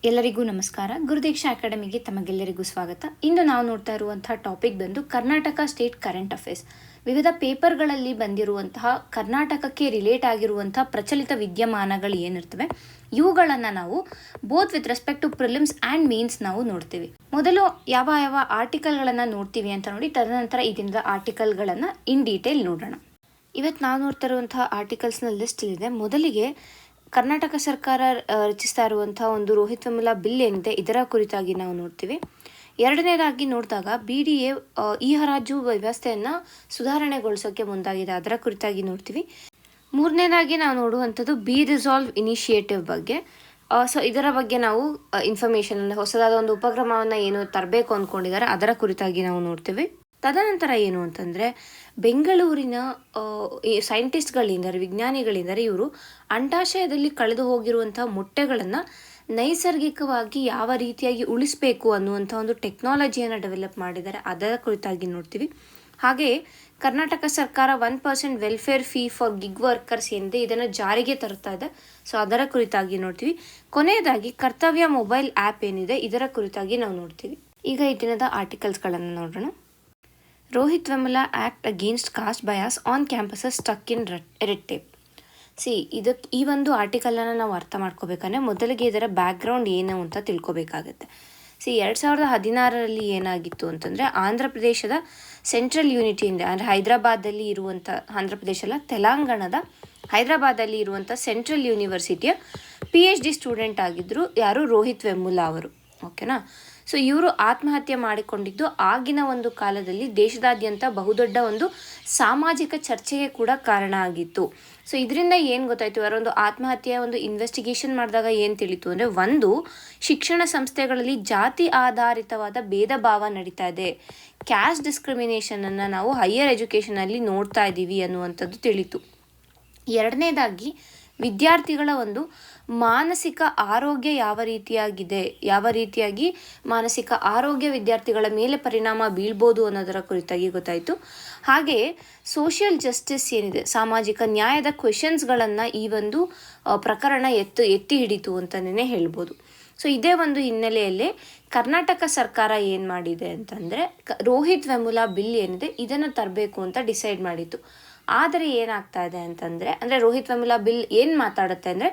ಎಲ್ಲರಿಗೂ ನಮಸ್ಕಾರ. ಗುರುದೀಕ್ಷಾ ಅಕಾಡೆಮಿಗೆ ತಮಗೆಲ್ಲರಿಗೂ ಸ್ವಾಗತ. ಇಂದು ನಾವು ನೋಡ್ತಾ ಇರುವಂತಹ ಟಾಪಿಕ್ ಬಂದು ಕರ್ನಾಟಕ ಸ್ಟೇಟ್ ಕರೆಂಟ್ ಅಫೇರ್ಸ್. ವಿವಿಧ ಪೇಪರ್ಗಳಲ್ಲಿ ಬಂದಿರುವಂತಹ ಕರ್ನಾಟಕಕ್ಕೆ ರಿಲೇಟ್ ಆಗಿರುವಂತಹ ಪ್ರಚಲಿತ ವಿದ್ಯಮಾನಗಳು ಏನಿರ್ತವೆ ಇವುಗಳನ್ನು ನಾವು both with respect to prelims and mains ನಾವು ನೋಡ್ತೀವಿ. ಮೊದಲು ಯಾವ ಯಾವ ಆರ್ಟಿಕಲ್ಗಳನ್ನು ನೋಡ್ತೀವಿ ಅಂತ ನೋಡಿ, ತದನಂತರ ಈ ದಿನದ ಆರ್ಟಿಕಲ್ಗಳನ್ನು ಇನ್ ಡೀಟೇಲ್ ನೋಡೋಣ. ಇವತ್ತು ನಾವು ನೋಡ್ತಾ ಇರುವಂತಹ ಆರ್ಟಿಕಲ್ಸ್ನ ಲಿಸ್ಟ್ ಇದೆ. ಮೊದಲಿಗೆ ಕರ್ನಾಟಕ ಸರ್ಕಾರ ರಚಿಸ್ತಾ ಇರುವಂತಹ ಒಂದು ರೋಹಿತ್ ವೆಮುಲಾ ಬಿಲ್ ಏನಿದೆ ಇದರ ಕುರಿತಾಗಿ ನಾವು ನೋಡ್ತೀವಿ. ಎರಡನೇದಾಗಿ ನೋಡಿದಾಗ BDA ಈ ಹರಾಜು ವ್ಯವಸ್ಥೆಯನ್ನು ಸುಧಾರಣೆಗೊಳಿಸೋಕ್ಕೆ ಮುಂದಾಗಿದೆ, ಅದರ ಕುರಿತಾಗಿ ನೋಡ್ತೀವಿ. ಮೂರನೇದಾಗಿ ನಾವು ನೋಡುವಂಥದ್ದು ಬಿ ರಿಸಾಲ್ವ್ ಇನಿಷಿಯೇಟಿವ್ ಬಗ್ಗೆ. ಸೊ ಇದರ ಬಗ್ಗೆ ನಾವು ಇನ್ಫಾರ್ಮೇಷನ್, ಹೊಸದಾದ ಒಂದು ಉಪಕ್ರಮವನ್ನು ಏನು ತರಬೇಕು ಅಂದ್ಕೊಂಡಿದ್ದಾರೆ ಅದರ ಕುರಿತಾಗಿ ನಾವು ನೋಡ್ತೀವಿ. ತದನಂತರ ಏನು ಅಂತಂದರೆ, ಬೆಂಗಳೂರಿನ ಸೈಂಟಿಸ್ಟ್ಗಳಿಂದರೆ, ವಿಜ್ಞಾನಿಗಳಿಂದರೆ, ಇವರು ಅಂಡಾಶಯದಲ್ಲಿ ಕಳೆದು ಹೋಗಿರುವಂಥ ಮೊಟ್ಟೆಗಳನ್ನು ನೈಸರ್ಗಿಕವಾಗಿ ಯಾವ ರೀತಿಯಾಗಿ ಉಳಿಸಬೇಕು ಅನ್ನುವಂಥ ಒಂದು ಟೆಕ್ನಾಲಜಿಯನ್ನು ಡೆವಲಪ್ ಮಾಡಿದ್ದಾರೆ, ಅದರ ಕುರಿತಾಗಿ ನೋಡ್ತೀವಿ. ಹಾಗೆಯೇ ಕರ್ನಾಟಕ ಸರ್ಕಾರ 1% welfare fee for gig workers ಏನಿದೆ ಇದನ್ನು ಜಾರಿಗೆ ತರ್ತಾ ಇದೆ. ಸೊ ಅದರ ಕುರಿತಾಗಿ ನೋಡ್ತೀವಿ. ಕೊನೆಯದಾಗಿ ಕರ್ತವ್ಯ ಮೊಬೈಲ್ ಆ್ಯಪ್ ಏನಿದೆ ಇದರ ಕುರಿತಾಗಿ ನಾವು ನೋಡ್ತೀವಿ. ಈಗ ಈ ದಿನದ ಆರ್ಟಿಕಲ್ಸ್ಗಳನ್ನು ನೋಡೋಣ. Rohith Vemula act against caste bias on campuses stuck in red tape. ಈ ಒಂದು ಆರ್ಟಿಕಲನ್ನು ನಾವು ಅರ್ಥ ಮಾಡ್ಕೋಬೇಕಂದ್ರೆ ಮೊದಲಿಗೆ ಇದರ ಬ್ಯಾಕ್ಗ್ರೌಂಡ್ ಏನು ಅಂತ ತಿಳ್ಕೊಬೇಕಾಗತ್ತೆ. 2016ರಲ್ಲಿ ಏನಾಗಿತ್ತು ಅಂತಂದರೆ, ಆಂಧ್ರ ಪ್ರದೇಶದ ಸೆಂಟ್ರಲ್ ಯೂನಿಟಿಯಿಂದ, ಅಂದರೆ ಹೈದರಾಬಾದಲ್ಲಿ ಇರುವಂಥ, ಆಂಧ್ರ ಪ್ರದೇಶ ಅಲ್ಲ, ತೆಲಂಗಾಣದ ಹೈದರಾಬಾದಲ್ಲಿ ಇರುವಂಥ ಸೆಂಟ್ರಲ್ ಯೂನಿವರ್ಸಿಟಿಯ PhD ಸ್ಟೂಡೆಂಟ್ ಆಗಿದ್ದರು ಯಾರು, ರೋಹಿತ್ ವೆಮುಲಾ ಅವರು. ಓಕೆನಾ. ಸೊ ಇವರು ಆತ್ಮಹತ್ಯೆ ಮಾಡಿಕೊಂಡಿದ್ದು ಆಗಿನ ಒಂದು ಕಾಲದಲ್ಲಿ ದೇಶದಾದ್ಯಂತ ಬಹುದೊಡ್ಡ ಒಂದು ಸಾಮಾಜಿಕ ಚರ್ಚೆಗೆ ಕೂಡ ಕಾರಣ ಆಗಿತ್ತು. ಸೊ ಇದರಿಂದ ಏನು ಗೊತ್ತಾಯಿತು, ಇವರೊಂದು ಆತ್ಮಹತ್ಯೆಯ ಒಂದು ಇನ್ವೆಸ್ಟಿಗೇಷನ್ ಮಾಡಿದಾಗ ಏನು ತಿಳಿತು ಅಂದರೆ, ಒಂದು, ಶಿಕ್ಷಣ ಸಂಸ್ಥೆಗಳಲ್ಲಿ ಜಾತಿ ಆಧಾರಿತವಾದ ಭೇದ ಭಾವ ನಡೀತಾ ಇದೆ, ಕ್ಯಾಸ್ಟ್ ಡಿಸ್ಕ್ರಿಮಿನೇಷನನ್ನು ನಾವು ಹೈಯರ್ ಎಜುಕೇಷನಲ್ಲಿ ನೋಡ್ತಾ ಇದ್ದೀವಿ ಅನ್ನುವಂಥದ್ದು ತಿಳಿತು. ಎರಡನೇದಾಗಿ ವಿದ್ಯಾರ್ಥಿಗಳ ಒಂದು ಮಾನಸಿಕ ಆರೋಗ್ಯ ಯಾವ ರೀತಿಯಾಗಿ ಮಾನಸಿಕ ಆರೋಗ್ಯ ವಿದ್ಯಾರ್ಥಿಗಳ ಮೇಲೆ ಪರಿಣಾಮ ಬೀಳ್ಬೋದು ಅನ್ನೋದರ ಕುರಿತಾಗಿ ಗೊತ್ತಾಯಿತು. ಹಾಗೆಯೇ ಸೋಷಿಯಲ್ ಜಸ್ಟಿಸ್ ಏನಿದೆ, ಸಾಮಾಜಿಕ ನ್ಯಾಯದ ಕ್ವೆಶನ್ಸ್ಗಳನ್ನು ಈ ಒಂದು ಪ್ರಕರಣ ಎತ್ತಿ ಹಿಡಿತು ಅಂತಲೇ ಹೇಳ್ಬೋದು. ಸೊ ಇದೇ ಒಂದು ಹಿನ್ನೆಲೆಯಲ್ಲೇ ಕರ್ನಾಟಕ ಸರ್ಕಾರ ಏನು ಮಾಡಿದೆ ಅಂತಂದರೆ, ರೋಹಿತ್ ವೆಮುಲಾ ಬಿಲ್ ಏನಿದೆ ಇದನ್ನು ತರಬೇಕು ಅಂತ ಡಿಸೈಡ್ ಮಾಡಿತ್ತು. ಆದರೆ ಏನಾಗ್ತಾ ಇದೆ ಅಂತಂದರೆ, ರೋಹಿತ್ ವೆಮುಲಾ ಬಿಲ್ ಏನು ಮಾತಾಡುತ್ತೆ ಅಂದರೆ,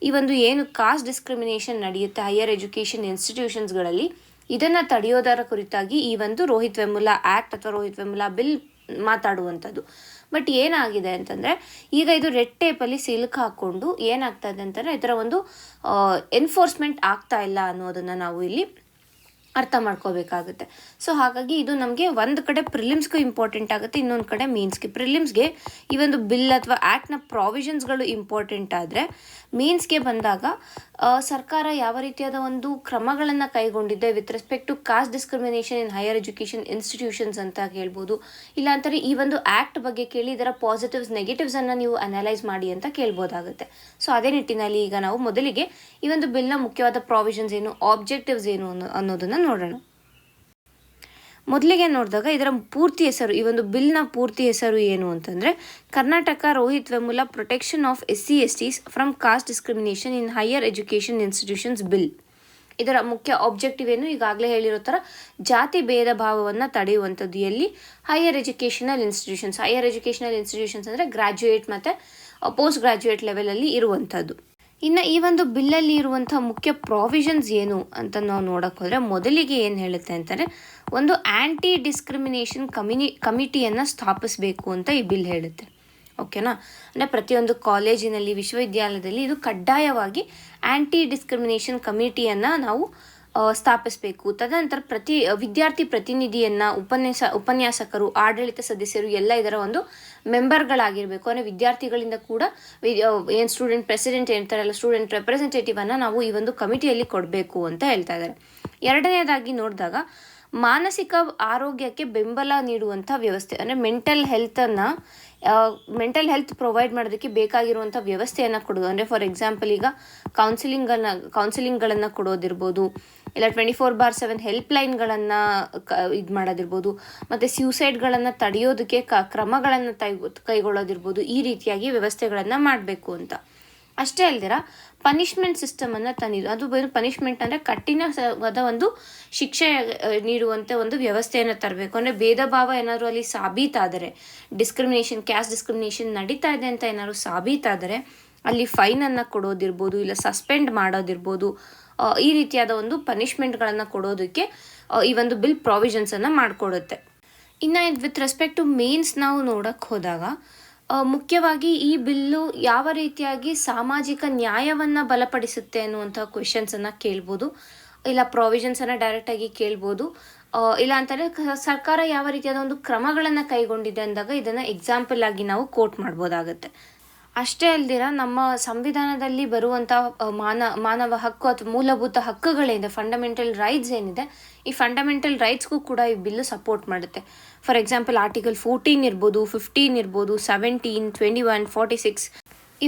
ಈ ಒಂದು ಏನು ಕಾಸ್ಟ್ ಡಿಸ್ಕ್ರಿಮಿನೇಷನ್ ನಡೆಯುತ್ತೆ ಹೈಯರ್ ಎಜುಕೇಷನ್ ಇನ್ಸ್ಟಿಟ್ಯೂಷನ್ಸ್ಗಳಲ್ಲಿ, ಇದನ್ನು ತಡೆಯೋದರ ಕುರಿತಾಗಿ ಈ ಒಂದು ರೋಹಿತ್ ವೆಮುಲಾ ಆ್ಯಕ್ಟ್ ಅಥವಾ ರೋಹಿತ್ ವೆಮುಲಾ ಬಿಲ್ ಮಾತಾಡುವಂಥದ್ದು. ಬಟ್ ಏನಾಗಿದೆ ಅಂತಂದರೆ, ಈಗ ಇದು ರೆಡ್ ಟೇಪಲ್ಲಿ ಸಿಲುಕು ಹಾಕ್ಕೊಂಡು ಏನಾಗ್ತಾ ಇದೆ ಅಂತಂದರೆ, ಇದರ ಒಂದು ಎನ್ಫೋರ್ಸ್ಮೆಂಟ್ ಆಗ್ತಾ ಇಲ್ಲ ಅನ್ನೋದನ್ನು ನಾವು ಇಲ್ಲಿ ಅರ್ಥ ಮಾಡ್ಕೋಬೇಕಾಗುತ್ತೆ. ಸೊ ಹಾಗಾಗಿ ಇದು ನಮಗೆ ಒಂದು ಕಡೆ ಪ್ರಿಲಿಮ್ಸ್ಗೂ ಇಂಪಾರ್ಟೆಂಟ್ ಆಗುತ್ತೆ, ಇನ್ನೊಂದು ಕಡೆ ಮೇನ್ಸ್ಗೆ. ಪ್ರಿಲಿಮ್ಸ್ಗೆ ಈ ಒಂದು ಬಿಲ್ ಅಥವಾ ಆ್ಯಕ್ಟ್ನ ಪ್ರಾವಿಷನ್ಸ್ಗಳು ಇಂಪಾರ್ಟೆಂಟ್ ಆದರೆ, ಮೇನ್ಸ್ಗೆ ಬಂದಾಗ ಸರ್ಕಾರ ಯಾವ ರೀತಿಯಾದ ಒಂದು ಕ್ರಮಗಳನ್ನು ಕೈಗೊಂಡಿದೆ with respect to caste discrimination in higher education institutions ಅಂತ ಹೇಳ್ಬೋದು. ಇಲ್ಲಾಂತಾರೆ ಈ ಒಂದು ಆ್ಯಕ್ಟ್ ಬಗ್ಗೆ ಕೇಳಿ ಇದರ ಪಾಸಿಟಿವ್ಸ್ ನೆಗೆಟಿವ್ಸನ್ನು ನೀವು ಅನಲೈಸ್ ಮಾಡಿ ಅಂತ ಕೇಳ್ಬೋದಾಗುತ್ತೆ. ಸೊ ಅದೇ ನಿಟ್ಟಿನಲ್ಲಿ ಈಗ ನಾವು ಮೊದಲಿಗೆ ಈ ಒಂದು ಬಿಲ್ನ ಮುಖ್ಯವಾದ ಪ್ರಾವಿಷನ್ಸ್ ಏನು, ಆಬ್ಜೆಕ್ಟಿವ್ಸ್ ಏನು ಅನ್ನೋದನ್ನು ನೋಡೋಣ. ಮೊದಲಿಗೆ ನೋಡಿದಾಗ ಇದರ ಪೂರ್ತಿ ಹೆಸರು, ಈ ಒಂದು ಬಿಲ್ನ ಪೂರ್ತಿ ಹೆಸರು ಏನು ಅಂತಂದರೆ, Karnataka Rohith Vemula protection of SC/STs from caste discrimination in higher education institutions bill. ಇದರ ಮುಖ್ಯ ಆಬ್ಜೆಕ್ಟಿವ್ ಏನು, ಈಗಾಗಲೇ ಹೇಳಿರೋ ಥರ ಜಾತಿ ಭೇದ ಭಾವವನ್ನು ತಡೆಯುವಂಥದ್ದು ಎಲ್ಲಿ, ಹೈಯರ್ ಎಜುಕೇಷನಲ್ ಇನ್ಸ್ಟಿಟ್ಯೂಷನ್ಸ್ ಅಂದರೆ ಗ್ರ್ಯಾಜುಯೇಟ್ ಮತ್ತು ಪೋಸ್ಟ್ ಗ್ರ್ಯಾಜುಯೇಟ್ ಲೆವೆಲಲ್ಲಿ ಇರುವಂಥದ್ದು. ಇನ್ನು ಈ ಒಂದು ಬಿಲ್ಲಲ್ಲಿ ಇರುವಂಥ ಮುಖ್ಯ ಪ್ರಾವಿಷನ್ಸ್ ಏನು ಅಂತ ನಾವು ನೋಡೋಕೆ ಹೋದರೆ, ಮೊದಲಿಗೆ ಏನು ಹೇಳುತ್ತೆ ಅಂತಂದರೆ, ಒಂದು ಆ್ಯಂಟಿ ಡಿಸ್ಕ್ರಿಮಿನೇಷನ್ ಕಮಿಟಿಯನ್ನು ಸ್ಥಾಪಿಸಬೇಕು ಅಂತ ಈ ಬಿಲ್ ಹೇಳುತ್ತೆ. ಓಕೆನಾ. ಅಂದರೆ ಪ್ರತಿಯೊಂದು ಕಾಲೇಜಿನಲ್ಲಿ, ವಿಶ್ವವಿದ್ಯಾಲಯದಲ್ಲಿ ಇದು ಕಡ್ಡಾಯವಾಗಿ ಆ್ಯಂಟಿ ಡಿಸ್ಕ್ರಿಮಿನೇಷನ್ ಕಮಿಟಿಯನ್ನು ನಾವು ಸ್ಥಾಪಿಸಬೇಕು. ತದನಂತರ ವಿದ್ಯಾರ್ಥಿ ಪ್ರತಿನಿಧಿಯನ್ನು ಉಪನ್ಯಾಸಕರು, ಆಡಳಿತ ಸದಸ್ಯರು ಎಲ್ಲ ಇದರ ಒಂದು ಮೆಂಬರ್ಗಳಾಗಿರಬೇಕು. ಅಂದರೆ ವಿದ್ಯಾರ್ಥಿಗಳಿಂದ ಕೂಡ ಏನು ಸ್ಟೂಡೆಂಟ್ ಪ್ರೆಸಿಡೆಂಟ್ ಇರ್ತಾರಲ್ಲ, ಸ್ಟೂಡೆಂಟ್ ರೆಪ್ರೆಸೆಂಟೇಟಿವನ್ನು ನಾವು ಈ ಒಂದು ಕಮಿಟಿಯಲ್ಲಿ ಕೊಡಬೇಕು ಅಂತ ಹೇಳ್ತಾ ಇದ್ದಾರೆ. ಎರಡನೇದಾಗಿ ನೋಡಿದಾಗ ಮಾನಸಿಕ ಆರೋಗ್ಯಕ್ಕೆ ಬೆಂಬಲ ನೀಡುವಂಥ ವ್ಯವಸ್ಥೆ, ಅಂದರೆ ಮೆಂಟಲ್ ಹೆಲ್ತ್ ಪ್ರೊವೈಡ್ ಮಾಡೋದಕ್ಕೆ ಬೇಕಾಗಿರುವಂಥ ವ್ಯವಸ್ಥೆಯನ್ನು ಕೊಡೋದು. ಅಂದರೆ ಫಾರ್ ಎಕ್ಸಾಂಪಲ್ ಈಗ ಕೌನ್ಸಿಲಿಂಗ್ಗಳನ್ನು ಕೊಡೋದಿರ್ಬೋದು, ಇಲ್ಲ 24/7 ಹೆಲ್ಪ್ಲೈನ್ಗಳನ್ನು ಇದು ಮಾಡೋದಿರ್ಬೋದು, ಮತ್ತು ಸ್ಯೂಸೈಡ್ಗಳನ್ನು ತಡೆಯೋದಕ್ಕೆ ಕ್ರಮಗಳನ್ನು ಕೈಗೊಳ್ಳೋದಿರ್ಬೋದು. ಈ ರೀತಿಯಾಗಿ ವ್ಯವಸ್ಥೆಗಳನ್ನು ಮಾಡಬೇಕು ಅಂತ. ಅಷ್ಟೇ ಅಲ್ದಿರ ಪನಿಷ್ಮೆಂಟ್ ಸಿಸ್ಟಮನ್ನು ತಂದಿದ್ದು. ಅದು ಪನಿಷ್ಮೆಂಟ್ ಅಂದರೆ ಕಠಿಣವಾದ ಒಂದು ಶಿಕ್ಷೆ ನೀಡುವಂತೆ ಒಂದು ವ್ಯವಸ್ಥೆಯನ್ನು ತರಬೇಕು. ಅಂದರೆ ಭೇದ ಭಾವ ಏನಾದರೂ ಅಲ್ಲಿ ಸಾಬೀತಾದರೆ, ಡಿಸ್ಕ್ರಿಮಿನೇಷನ್, ಕ್ಯಾಸ್ಟ್ ಡಿಸ್ಕ್ರಿಮಿನೇಷನ್ ನಡೀತಾ ಇದೆ ಅಂತ ಏನಾದ್ರು ಸಾಬೀತಾದರೆ ಅಲ್ಲಿ ಫೈನನ್ನು ಕೊಡೋದಿರ್ಬೋದು, ಇಲ್ಲ ಸಸ್ಪೆಂಡ್ ಮಾಡೋದಿರ್ಬೋದು, ಈ ರೀತಿಯಾದ ಒಂದು ಪನಿಷ್ಮೆಂಟ್ಗಳನ್ನು ಕೊಡೋದಕ್ಕೆ ಈ ಒಂದು ಬಿಲ್ ಪ್ರಾವಿಷನ್ಸನ್ನು ಮಾಡಿಕೊಡುತ್ತೆ. ಇನ್ನು ವಿತ್ ರೆಸ್ಪೆಕ್ಟ್ ಟು ಮೇನ್ಸ್ ನಾವು ನೋಡೋಕ್ಕೆ ಹೋದಾಗ ಮುಖ್ಯವಾಗಿ ಈ ಬಿಲ್ಲು ಯಾವ ರೀತಿಯಾಗಿ ಸಾಮಾಜಿಕ ನ್ಯಾಯವನ್ನು ಬಲಪಡಿಸುತ್ತೆ ಅನ್ನುವಂಥ ಕ್ವೆಶನ್ಸನ್ನು ಕೇಳ್ಬೋದು, ಇಲ್ಲ ಪ್ರಾವಿಷನ್ಸನ್ನು ಡೈರೆಕ್ಟಾಗಿ ಕೇಳ್ಬೋದು. ಇಲ್ಲ ಅಂತಂದರೆ ಸರ್ಕಾರ ಯಾವ ರೀತಿಯಾದ ಒಂದು ಕ್ರಮಗಳನ್ನು ಕೈಗೊಂಡಿದೆ ಅಂದಾಗ ಇದನ್ನು ಎಕ್ಸಾಂಪಲ್ ಆಗಿ ನಾವು ಕೋಟ್ ಮಾಡ್ಬೋದಾಗುತ್ತೆ. ಅಷ್ಟೇ ಅಲ್ದಿರ ನಮ್ಮ ಸಂವಿಧಾನದಲ್ಲಿ ಬರುವಂಥ ಮಾನವ ಹಕ್ಕು ಅಥವಾ ಮೂಲಭೂತ ಹಕ್ಕುಗಳೇನಿದೆ, ಫಂಡಮೆಂಟಲ್ ರೈಟ್ಸ್ ಏನಿದೆ, ಈ ಫಂಡಮೆಂಟಲ್ ರೈಟ್ಸ್ಗೂ ಕೂಡ ಈ ಬಿಲ್ಲು ಸಪೋರ್ಟ್ ಮಾಡುತ್ತೆ. ಫಾರ್ ಎಕ್ಸಾಂಪಲ್ ಆರ್ಟಿಕಲ್ 14 ಇರ್ಬೋದು, 15 ಇರ್ಬೋದು, 17, 21, 46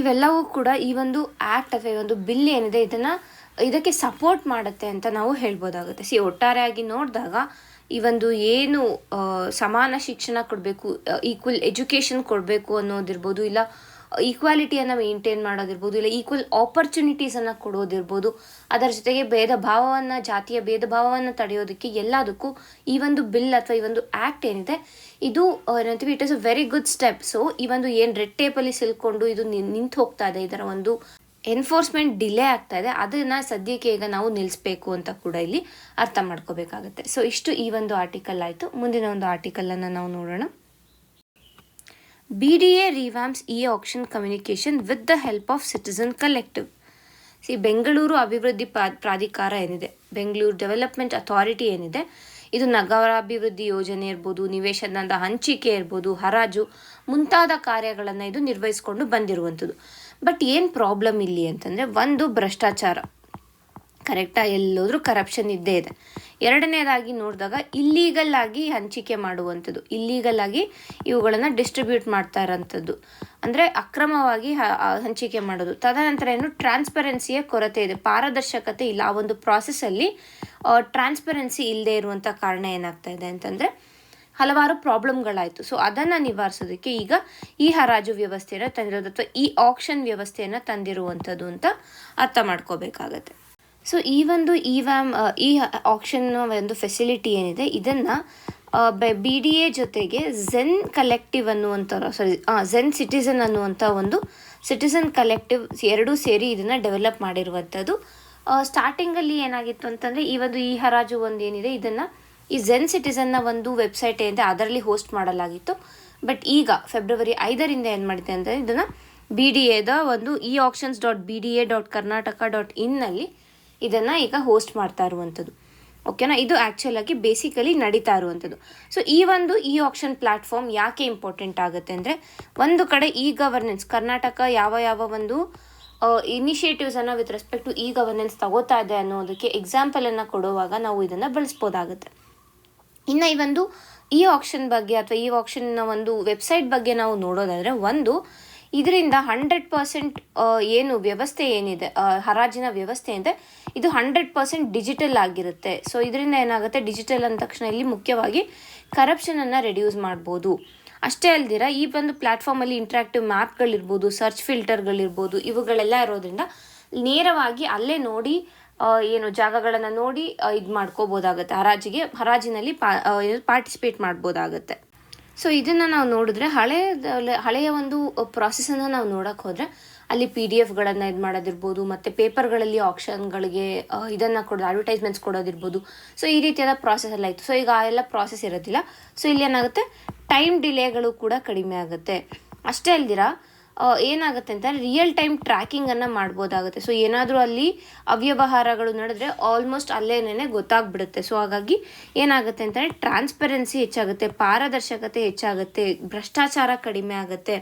ಇವೆಲ್ಲವೂ ಕೂಡ ಈ ಒಂದು ಆ್ಯಕ್ಟ್ ಅಥವಾ ಈ ಒಂದು ಬಿಲ್ ಏನಿದೆ ಇದಕ್ಕೆ ಸಪೋರ್ಟ್ ಮಾಡುತ್ತೆ ಅಂತ ನಾವು ಹೇಳ್ಬೋದಾಗುತ್ತೆ. ಒಟ್ಟಾರೆಯಾಗಿ ನೋಡಿದಾಗ ಈ ಒಂದು ಏನು ಸಮಾನ ಶಿಕ್ಷಣ ಕೊಡಬೇಕು, ಈಕ್ವಲ್ ಎಜುಕೇಷನ್ ಕೊಡಬೇಕು ಅನ್ನೋದಿರ್ಬೋದು, ಇಲ್ಲ ಈಕ್ವಾಲಿಟಿಯನ್ನು ಮೇಂಟೈನ್ ಮಾಡೋದಿರ್ಬೋದು, ಇಲ್ಲ ಈಕ್ವಲ್ ಆಪರ್ಚುನಿಟೀಸನ್ನು ಕೊಡೋದಿರ್ಬೋದು, ಅದರ ಜೊತೆಗೆ ಜಾತಿಯ ಭೇದ ಭಾವವನ್ನು ತಡೆಯೋದಕ್ಕೆ ಎಲ್ಲದಕ್ಕೂ ಈ ಒಂದು ಬಿಲ್ ಅಥವಾ ಈ ಒಂದು ಆ್ಯಕ್ಟ್ ಏನಿದೆ ಇದು ಏನಂತೀವಿ, it is a very good step. So ಈ ಒಂದು ಏನು ರೆಡ್ ಟೇಪಲ್ಲಿ ಸಿಲ್ಕೊಂಡು ಇದು ನಿಂತು ಹೋಗ್ತಾ ಇದೆ, ಇದರ ಒಂದು ಎನ್ಫೋರ್ಸ್ಮೆಂಟ್ ಡಿಲೇ ಆಗ್ತಾ ಇದೆ, ಅದನ್ನು ಸದ್ಯಕ್ಕೆ ಈಗ ನಾವು ನಿಲ್ಲಿಸಬೇಕು ಅಂತ ಕೂಡ ಇಲ್ಲಿ ಅರ್ಥ ಮಾಡ್ಕೋಬೇಕಾಗುತ್ತೆ. ಸೊ ಇಷ್ಟು ಈ ಒಂದು ಆರ್ಟಿಕಲ್ ಆಯಿತು. ಮುಂದಿನ ಒಂದು ಆರ್ಟಿಕಲನ್ನು ನಾವು ನೋಡೋಣ. BDA revamps e-auction communication with the help of citizen collective. Bengaluru ಅಭಿವೃದ್ಧಿ ಪ್ರಾಧಿಕಾರ ಏನಿದೆ, ಬೆಂಗಳೂರು ಡೆವಲಪ್ಮೆಂಟ್ ಅಥಾರಿಟಿ ಏನಿದೆ, ಇದು ನಗರಾಭಿವೃದ್ಧಿ ಯೋಜನೆ ಇರ್ಬೋದು, ನಿವೇಶನದ ಹಂಚಿಕೆ ಇರ್ಬೋದು, ಹರಾಜು ಮುಂತಾದ ಕಾರ್ಯಗಳನ್ನು ಇದು ನಿರ್ವಹಿಸ್ಕೊಂಡು ಬಂದಿರುವಂಥದ್ದು. ಬಟ್ ಏನು ಪ್ರಾಬ್ಲಮ್ ಇಲ್ಲಿ ಅಂತಂದರೆ, ಒಂದು ಭ್ರಷ್ಟಾಚಾರ, ಕರೆಕ್ಟಾ, ಎಲ್ಲೋದ್ರೂ ಕರಪ್ಷನ್ ಇದ್ದೇ ಇದೆ. ಎರಡನೇದಾಗಿ ನೋಡಿದಾಗ ಇಲ್ಲೀಗಲ್ ಆಗಿ ಹಂಚಿಕೆ ಮಾಡುವಂಥದ್ದು, ಇಲ್ಲೀಗಲ್ ಆಗಿ ಇವುಗಳನ್ನು ಡಿಸ್ಟ್ರಿಬ್ಯೂಟ್ ಮಾಡ್ತಾ ಇರೋಂಥದ್ದು, ಅಂದರೆ ಅಕ್ರಮವಾಗಿ ಹಂಚಿಕೆ ಮಾಡೋದು. ತದನಂತರ ಏನು, ಟ್ರಾನ್ಸ್ಪರೆನ್ಸಿಯ ಕೊರತೆ ಇದೆ, ಪಾರದರ್ಶಕತೆ ಇಲ್ಲ. ಆ ಒಂದು ಪ್ರಾಸೆಸ್ಸಲ್ಲಿ ಟ್ರಾನ್ಸ್ಪರೆನ್ಸಿ ಇಲ್ಲದೆ ಇರುವಂಥ ಕಾರಣ ಏನಾಗ್ತಾ ಇದೆ ಅಂತಂದರೆ ಹಲವಾರು ಪ್ರಾಬ್ಲಮ್ಗಳಾಯಿತು. ಸೊ ಅದನ್ನು ನಿವಾರಿಸೋದಕ್ಕೆ ಈಗ ಈ ಹರಾಜು ವ್ಯವಸ್ಥೆಯನ್ನು ತಂದಿರೋದು ಅಥವಾ ಈ ಆಕ್ಷನ್ ವ್ಯವಸ್ಥೆಯನ್ನು ತಂದಿರುವಂಥದ್ದು ಅಂತ ಅರ್ಥ ಮಾಡ್ಕೋಬೇಕಾಗತ್ತೆ. ಸೊ ಈ ಒಂದು ಈ ಆಕ್ಷನ್ ಒಂದು ಫೆಸಿಲಿಟಿ ಏನಿದೆ ಇದನ್ನು BDA ಜೊತೆಗೆ ಝೆನ್ ಕಲೆಕ್ಟಿವ್ ಝೆನ್ ಸಿಟಿಸನ್ ಅನ್ನುವಂಥ ಒಂದು ಸಿಟಿಸನ್ ಕಲೆಕ್ಟಿವ್ ಎರಡೂ ಸೇರಿ ಇದನ್ನು ಡೆವಲಪ್ ಮಾಡಿರುವಂಥದ್ದು. ಸ್ಟಾರ್ಟಿಂಗಲ್ಲಿ ಏನಾಗಿತ್ತು ಅಂತಂದರೆ ಈ ಹರಾಜು ಒಂದು ಏನಿದೆ ಇದನ್ನು ಈ ಝೆನ್ ಸಿಟಿಸನ್ನ ಒಂದು ವೆಬ್ಸೈಟ್ ಏನಿದೆ ಅದರಲ್ಲಿ ಹೋಸ್ಟ್ ಮಾಡಲಾಗಿತ್ತು. ಬಟ್ ಈಗ ಫೆಬ್ರವರಿ 5ರಿಂದ ಏನು ಮಾಡಿದೆ ಅಂದರೆ ಇದನ್ನು BDAದ ಒಂದು eauctions.bda.karnataka.in ಇದನ್ನು ಈಗ ಹೋಸ್ಟ್ ಮಾಡ್ತಾ ಇರುವಂಥದ್ದು. ಓಕೆನಾ, ಇದು ಆ್ಯಕ್ಚುಲಾಗಿ ಬೇಸಿಕಲಿ ನಡೀತಾ ಇರುವಂಥದ್ದು. ಸೊ ಈ ಒಂದು ಆಕ್ಷನ್ ಪ್ಲ್ಯಾಟ್ಫಾರ್ಮ್ ಯಾಕೆ ಇಂಪಾರ್ಟೆಂಟ್ ಆಗುತ್ತೆ ಅಂದರೆ, ಒಂದು ಕಡೆ ಗವರ್ನೆನ್ಸ್, ಕರ್ನಾಟಕ ಯಾವ ಒಂದು ಇನಿಷಿಯೇಟಿವ್ಸನ್ನು ವಿತ್ ರೆಸ್ಪೆಕ್ಟ್ ಟು ಗವರ್ನೆನ್ಸ್ ತಗೋತಾ ಇದೆ ಅನ್ನೋದಕ್ಕೆ ಎಕ್ಸಾಂಪಲನ್ನು ಕೊಡುವಾಗ ನಾವು ಇದನ್ನು ಬಳಸ್ಬೋದಾಗುತ್ತೆ. ಇನ್ನು ಈ ಒಂದು ಆಕ್ಷನ್ ಬಗ್ಗೆ ಅಥವಾ ಆಕ್ಷನ್ನ ಒಂದು ವೆಬ್ಸೈಟ್ ಬಗ್ಗೆ ನಾವು ನೋಡೋದಾದರೆ, ಒಂದು ಇದರಿಂದ 100% ಏನು ವ್ಯವಸ್ಥೆ ಏನಿದೆ, ಹರಾಜಿನ ವ್ಯವಸ್ಥೆ ಇದೆ, ಇದು 100% ಡಿಜಿಟಲ್ ಆಗಿರುತ್ತೆ. ಸೊ ಇದರಿಂದ ಏನಾಗುತ್ತೆ, ಡಿಜಿಟಲ್ ಅಂದ ತಕ್ಷಣ ಇಲ್ಲಿ ಮುಖ್ಯವಾಗಿ ಕರಪ್ಷನನ್ನು ರೆಡ್ಯೂಸ್ ಮಾಡ್ಬೋದು. ಅಷ್ಟೇ ಅಲ್ದಿರ ಈ ಒಂದು ಪ್ಲ್ಯಾಟ್ಫಾರ್ಮಲ್ಲಿ ಇಂಟ್ರಾಕ್ಟಿವ್ ಮ್ಯಾಪ್ಗಳಿರ್ಬೋದು, ಸರ್ಚ್ ಫಿಲ್ಟರ್ಗಳಿರ್ಬೋದು, ಇವುಗಳೆಲ್ಲ ಇರೋದ್ರಿಂದ ನೇರವಾಗಿ ಅಲ್ಲೇ ನೋಡಿ ಏನು ಜಾಗಗಳನ್ನು ನೋಡಿ ಇದು ಮಾಡ್ಕೋಬೋದಾಗುತ್ತೆ, ಹರಾಜಿನಲ್ಲಿ ಪಾರ್ಟಿಸಿಪೇಟ್ ಮಾಡ್ಬೋದಾಗುತ್ತೆ. ಸೊ ಇದನ್ನು ನಾವು ನೋಡಿದ್ರೆ ಹಳೆಯ ಒಂದು ಪ್ರಾಸೆಸನ್ನು ನಾವು ನೋಡೋಕ್ಕೆ ಹೋದರೆ ಅಲ್ಲಿ PDF ಇದು ಮಾಡೋದಿರ್ಬೋದು, ಮತ್ತು ಪೇಪರ್ಗಳಲ್ಲಿ ಆಕ್ಷನ್ಗಳಿಗೆ ಇದನ್ನು ಕೊಡೋದು, ಅಡ್ವರ್ಟೈಸ್ಮೆಂಟ್ಸ್ ಕೊಡೋದಿರ್ಬೋದು. ಸೊ ಈ ರೀತಿಯಾದ ಪ್ರಾಸೆಸ್ ಎಲ್ಲ ಇತ್ತು. ಸೊ ಈಗ ಆ ಎಲ್ಲ ಪ್ರಾಸೆಸ್ ಇರೋದಿಲ್ಲ. ಸೊ ಇಲ್ಲಿ ಏನಾಗುತ್ತೆ, ಟೈಮ್ ಡಿಲೇಗಳು ಕೂಡ ಕಡಿಮೆ ಆಗುತ್ತೆ. ಅಷ್ಟೇ ಅಲ್ದಿರ ಏನಾಗುತ್ತೆ ಅಂತ ರಿಯಲ್ ಟೈಮ್ ಟ್ರ್ಯಾಕಿಂಗನ್ನು ಮಾಡ್ಬೋದಾಗುತ್ತೆ. ಸೊ ಏನಾದರೂ ಅಲ್ಲಿ ಅವ್ಯವಹಾರಗಳು ನಡೆದ್ರೆ ಆಲ್ಮೋಸ್ಟ್ ಅಲ್ಲೇನೇ ಗೊತ್ತಾಗ್ಬಿಡುತ್ತೆ. ಸೊ ಹಾಗಾಗಿ ಏನಾಗುತ್ತೆ ಅಂತಂದರೆ ಟ್ರಾನ್ಸ್ಪರೆನ್ಸಿ ಹೆಚ್ಚಾಗುತ್ತೆ, ಪಾರದರ್ಶಕತೆ ಹೆಚ್ಚಾಗುತ್ತೆ, ಭ್ರಷ್ಟಾಚಾರ ಕಡಿಮೆ ಆಗುತ್ತೆ.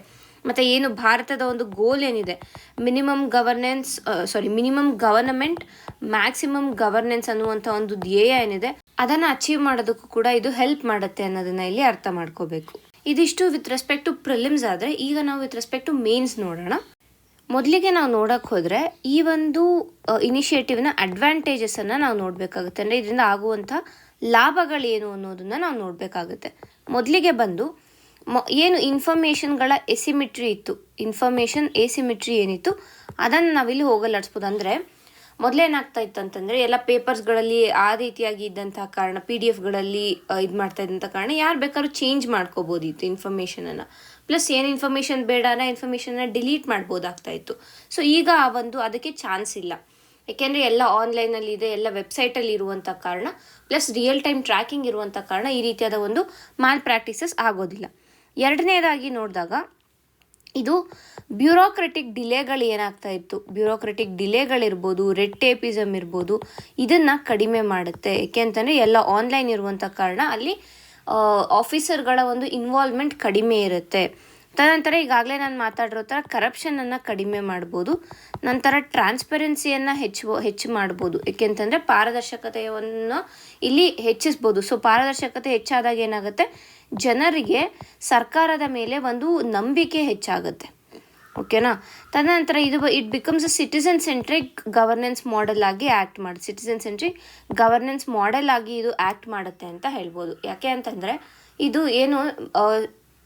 ಮತ್ತು ಏನು ಭಾರತದ ಒಂದು ಗೋಲ್ ಏನಿದೆ, ಮಿನಿಮಮ್ ಗವರ್ನಮೆಂಟ್ ಮ್ಯಾಕ್ಸಿಮಮ್ ಗವರ್ನೆನ್ಸ್ ಅನ್ನುವಂಥ ಒಂದು ಧ್ಯೇಯ ಏನಿದೆ ಅದನ್ನು ಅಚೀವ್ ಮಾಡೋದಕ್ಕೂ ಕೂಡ ಇದು ಹೆಲ್ಪ್ ಮಾಡುತ್ತೆ ಅನ್ನೋದನ್ನು ಇಲ್ಲಿ ಅರ್ಥ ಮಾಡ್ಕೋಬೇಕು. ಇದಿಷ್ಟು ವಿತ್ ರೆಸ್ಪೆಕ್ಟ್ ಟು ಪ್ರಿಲಿಮ್ಸ್ ಆದರೆ, ಈಗ ನಾವು ವಿತ್ ರೆಸ್ಪೆಕ್ಟ್ ಟು ಮೇನ್ಸ್ ನೋಡೋಣ. ಮೊದಲಿಗೆ ನಾವು ನೋಡೋಕ್ಕೆ ಹೋದರೆ ಈ ಒಂದು ಇನಿಷಿಯೇಟಿವ್ನ ಅಡ್ವಾಂಟೇಜಸನ್ನು ನಾವು ನೋಡಬೇಕಾಗುತ್ತೆ. ಅಂದರೆ ಇದರಿಂದ ಆಗುವಂಥ ಲಾಭಗಳೇನು ಅನ್ನೋದನ್ನು ನಾವು ನೋಡಬೇಕಾಗುತ್ತೆ. ಮೊದಲಿಗೆ ಬಂದು ಏನು ಇನ್ಫಾರ್ಮೇಷನ್ಗಳ ಎಸಿಮಿಟ್ರಿ ಇತ್ತು, ಇನ್ಫಾರ್ಮೇಷನ್ ಎಸಿಮಿಟ್ರಿ ಏನಿತ್ತು ಅದನ್ನು ನಾವಿಲ್ಲಿ ಹೋಗಲಾಡಿಸ್ಬೋದು. ಅಂದರೆ ಮೊದಲೇನಾಗ್ತಾ ಇತ್ತು ಅಂತಂದರೆ ಎಲ್ಲ ಪೇಪರ್ಸ್ಗಳಲ್ಲಿ ಆ ರೀತಿಯಾಗಿ ಇದ್ದಂತಹ ಕಾರಣ PDF ಇದು ಮಾಡ್ತಾ ಇದ್ದಂಥ ಕಾರಣ ಯಾರು ಬೇಕಾದ್ರೂ ಚೇಂಜ್ ಮಾಡ್ಕೋಬೋದಿತ್ತು ಇನ್ಫಾರ್ಮೇಷನನ್ನು. ಪ್ಲಸ್ ಏನು ಇನ್ಫಾರ್ಮೇಷನ್ ಬೇಡ ಅನ್ನೋ ಇನ್ಫಾರ್ಮೇಷನ್ನ ಡಿಲೀಟ್ ಮಾಡ್ಬೋದಾಗ್ತಾ ಇತ್ತು. ಸೊ ಈಗ ಅದಕ್ಕೆ ಚಾನ್ಸ್ ಇಲ್ಲ. ಏಕೆಂದರೆ ಎಲ್ಲ ಆನ್ಲೈನಲ್ಲಿ ಇದೆ, ಎಲ್ಲ ವೆಬ್ಸೈಟಲ್ಲಿ ಇರುವಂಥ ಕಾರಣ, ಪ್ಲಸ್ ರಿಯಲ್ ಟೈಮ್ ಟ್ರ್ಯಾಕಿಂಗ್ ಇರುವಂಥ ಕಾರಣ ಈ ರೀತಿಯಾದ ಒಂದು ಮಾಲ್ ಪ್ರಾಕ್ಟೀಸಸ್ ಆಗೋದಿಲ್ಲ. ಎರಡನೇದಾಗಿ ನೋಡಿದಾಗ ಇದು ಬ್ಯೂರೋಕ್ರೆಟಿಕ್ ಡಿಲೇಗಳು ಏನಾಗ್ತಾ ಇತ್ತು, ಬ್ಯೂರೋಕ್ರೆಟಿಕ್ ಡಿಲೇಗಳಿರ್ಬೋದು, ರೆಡ್ ಟೇಪಿಸಮ್ ಇರ್ಬೋದು, ಇದನ್ನು ಕಡಿಮೆ ಮಾಡುತ್ತೆ. ಏಕೆ ಅಂತಂದರೆ ಎಲ್ಲ ಆನ್ಲೈನ್ ಇರುವಂಥ ಕಾರಣ ಅಲ್ಲಿ ಆಫೀಸರ್ಗಳ ಒಂದು ಇನ್ವಾಲ್ವ್ಮೆಂಟ್ ಕಡಿಮೆ ಇರುತ್ತೆ. ತದನಂತರ ಈಗಾಗಲೇ ನಾನು ಮಾತಾಡಿರೋ ಥರ ಕರಪ್ಷನನ್ನು ಕಡಿಮೆ ಮಾಡ್ಬೋದು. ನಂತರ ಟ್ರಾನ್ಸ್ಪರೆನ್ಸಿಯನ್ನು ಹೆಚ್ಚು ಮಾಡ್ಬೋದು. ಏಕೆಂತಂದರೆ ಪಾರದರ್ಶಕತೆಯನ್ನು ಇಲ್ಲಿ ಹೆಚ್ಚಿಸ್ಬೋದು. ಸೊ ಪಾರದರ್ಶಕತೆ ಹೆಚ್ಚಾದಾಗ ಏನಾಗುತ್ತೆ, ಜನರಿಗೆ ಸರ್ಕಾರದ ಮೇಲೆ ಒಂದು ನಂಬಿಕೆ ಹೆಚ್ಚಾಗುತ್ತೆ. ಓಕೆನಾ. ತದನಂತರ it becomes a citizen centric governance model ಆಗಿ ಸಿಟಿಸನ್ ಸೆಂಟ್ರಿಕ್ ಗವರ್ನೆನ್ಸ್ ಮಾಡೆಲ್ ಆಗಿ ಇದು ಆ್ಯಕ್ಟ್ ಮಾಡುತ್ತೆ ಅಂತ ಹೇಳ್ಬೋದು. ಯಾಕೆ ಅಂತಂದರೆ ಇದು ಏನು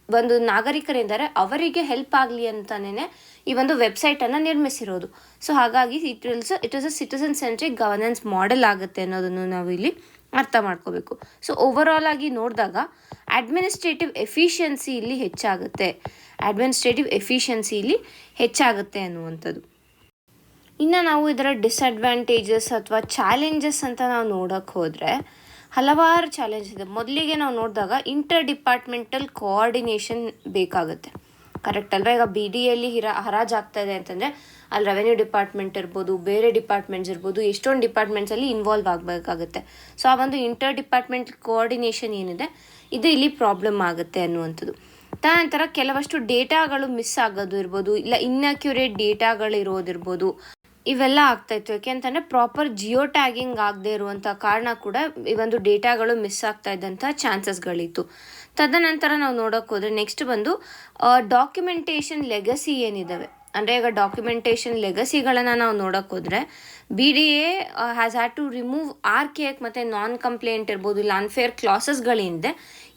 ಒಂದು ನಾಗರಿಕರೆಂದರೆ ಅವರಿಗೆ ಹೆಲ್ಪ್ ಆಗಲಿ ಅಂತಲೇ ಈ ಒಂದು ವೆಬ್ಸೈಟನ್ನು ನಿರ್ಮಿಸಿರೋದು. ಸೊ ಹಾಗಾಗಿ it is a citizen centric governance model ಆಗುತ್ತೆ ಅನ್ನೋದನ್ನು ನಾವು ಇಲ್ಲಿ ಅರ್ಥ ಮಾಡ್ಕೋಬೇಕು. ಸೊ ಓವರಾಲ್ ಆಗಿ ನೋಡಿದಾಗ ಅಡ್ಮಿನಿಸ್ಟ್ರೇಟಿವ್ ಎಫಿಷಿಯನ್ಸಿ ಇಲ್ಲಿ ಹೆಚ್ಚಾಗುತ್ತೆ ಅನ್ನುವಂಥದ್ದು. ಇನ್ನು ನಾವು ಇದರ ಡಿಸ್ಅಡ್ವಾಂಟೇಜಸ್ ಅಥವಾ ಚಾಲೆಂಜಸ್ ಅಂತ ನಾವು ನೋಡೋಕ್ಕೆ ಹೋದರೆ ಹಲವಾರು ಚಾಲೆಂಜ್ ಇದೆ. ಮೊದಲಿಗೆ ನಾವು ನೋಡಿದಾಗ ಇಂಟರ್ ಡಿಪಾರ್ಟ್ಮೆಂಟಲ್ ಕೋಆರ್ಡಿನೇಷನ್ ಬೇಕಾಗುತ್ತೆ. ಕರೆಕ್ಟ್ ಅಲ್ವಾ? ಈಗ BDಯಲ್ಲಿ ಹರಾಜಾಗ್ತಾ ಇದೆ ಅಂತಂದರೆ ಅಲ್ಲಿ ರೆವೆನ್ಯೂ ಡಿಪಾರ್ಟ್ಮೆಂಟ್ ಇರ್ಬೋದು, ಬೇರೆ ಡಿಪಾರ್ಟ್ಮೆಂಟ್ಸ್ ಇರ್ಬೋದು, ಎಷ್ಟೊಂದು ಡಿಪಾರ್ಟ್ಮೆಂಟ್ಸಲ್ಲಿ ಇನ್ವಾಲ್ವ್ ಆಗಬೇಕಾಗುತ್ತೆ. ಸೊ ಆ ಒಂದು ಇಂಟರ್ ಡಿಪಾರ್ಟ್ಮೆಂಟಲ್ ಕೋಆರ್ಡಿನೇಷನ್ ಏನಿದೆ ಇದು ಇಲ್ಲಿ ಪ್ರಾಬ್ಲಮ್ ಆಗುತ್ತೆ ಅನ್ನುವಂಥದ್ದು. ತದನಂತರ ಕೆಲವಷ್ಟು ಡೇಟಾಗಳು ಮಿಸ್ ಆಗೋದು ಇರ್ಬೋದು, ಇಲ್ಲ ಇನ್ಅಕ್ಯುರೇಟ್ ಡೇಟಾಗಳಿರೋದಿರ್ಬೋದು, ಇವೆಲ್ಲ ಆಗ್ತಾಯಿತ್ತು. ಯಾಕೆ ಅಂತಂದರೆ ಪ್ರಾಪರ್ ಜಿಯೋ ಟ್ಯಾಗಿಂಗ್ ಆಗದೆ ಇರುವಂಥ ಕಾರಣ ಕೂಡ ಈ ಒಂದು ಡೇಟಾಗಳು ಮಿಸ್ ಆಗ್ತಾ ಇದ್ದಂಥ ಚಾನ್ಸಸ್ಗಳಿತ್ತು. ತದನಂತರ ನಾವು ನೋಡೋಕೆ ಹೋದರೆ ನೆಕ್ಸ್ಟ್ ಬಂದು ಡಾಕ್ಯುಮೆಂಟೇಷನ್ ಲೆಗಸಿ ಏನಿದ್ದಾವೆ, ಅಂದರೆ ಈಗ ಡಾಕ್ಯುಮೆಂಟೇಷನ್ ಲೆಗಸಿಗಳನ್ನು ನಾವು ನೋಡೋಕೆ ಹೋದರೆ BDA has had to remove RKF ಮತ್ತು ನಾನ್ ಕಂಪ್ಲೇಂಟ್ ಇರ್ಬೋದು, ಇಲ್ಲ ಅನ್ಫೇರ್ ಕ್ಲಾಸಸ್ಗಳಿಂದ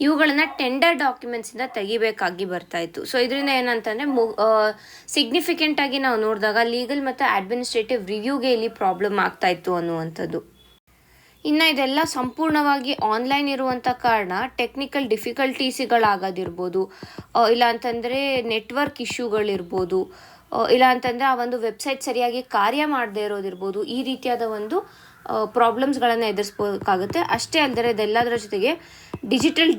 ಇವುಗಳನ್ನು ಟೆಂಡರ್ ಡಾಕ್ಯುಮೆಂಟ್ಸಿಂದ ತೆಗಿಬೇಕಾಗಿ ಬರ್ತಾಯಿತ್ತು. ಸೊ ಇದರಿಂದ ಏನಂತಂದರೆ ಸಿಗ್ನಿಫಿಕೆಂಟಾಗಿ ನಾವು ನೋಡಿದಾಗ ಲೀಗಲ್ ಮತ್ತು ಅಡ್ಮಿನಿಸ್ಟ್ರೇಟಿವ್ ರಿವ್ಯೂಗೆ ಇಲ್ಲಿ ಪ್ರಾಬ್ಲಮ್ ಆಗ್ತಾಯಿತ್ತು ಅನ್ನುವಂಥದ್ದು. ಇನ್ನು ಇದೆಲ್ಲ ಸಂಪೂರ್ಣವಾಗಿ ಆನ್ಲೈನ್ ಇರುವಂಥ ಕಾರಣ ಟೆಕ್ನಿಕಲ್ ಡಿಫಿಕಲ್ಟೀಸ್ಗಳಾಗೋದಿರ್ಬೋದು, ಇಲ್ಲ ಅಂತಂದರೆ ನೆಟ್ವರ್ಕ್ ಇಶ್ಯೂಗಳಿರ್ಬೋದು, ಇಲ್ಲ ಅಂತಂದರೆ ಆ ಒಂದು ವೆಬ್ಸೈಟ್ ಸರಿಯಾಗಿ ಕಾರ್ಯ ಮಾಡದೇ ಇರೋದಿರ್ಬೋದು, ಈ ರೀತಿಯಾದ ಒಂದು ಪ್ರಾಬ್ಲಮ್ಸ್ಗಳನ್ನು ಎದುರಿಸ್ಬೇಕಾಗುತ್ತೆ. ಅಷ್ಟೇ ಅಲ್ಲದೆ ಇದೆಲ್ಲದರ ಜೊತೆಗೆ ಡಿಜಿಟಲ್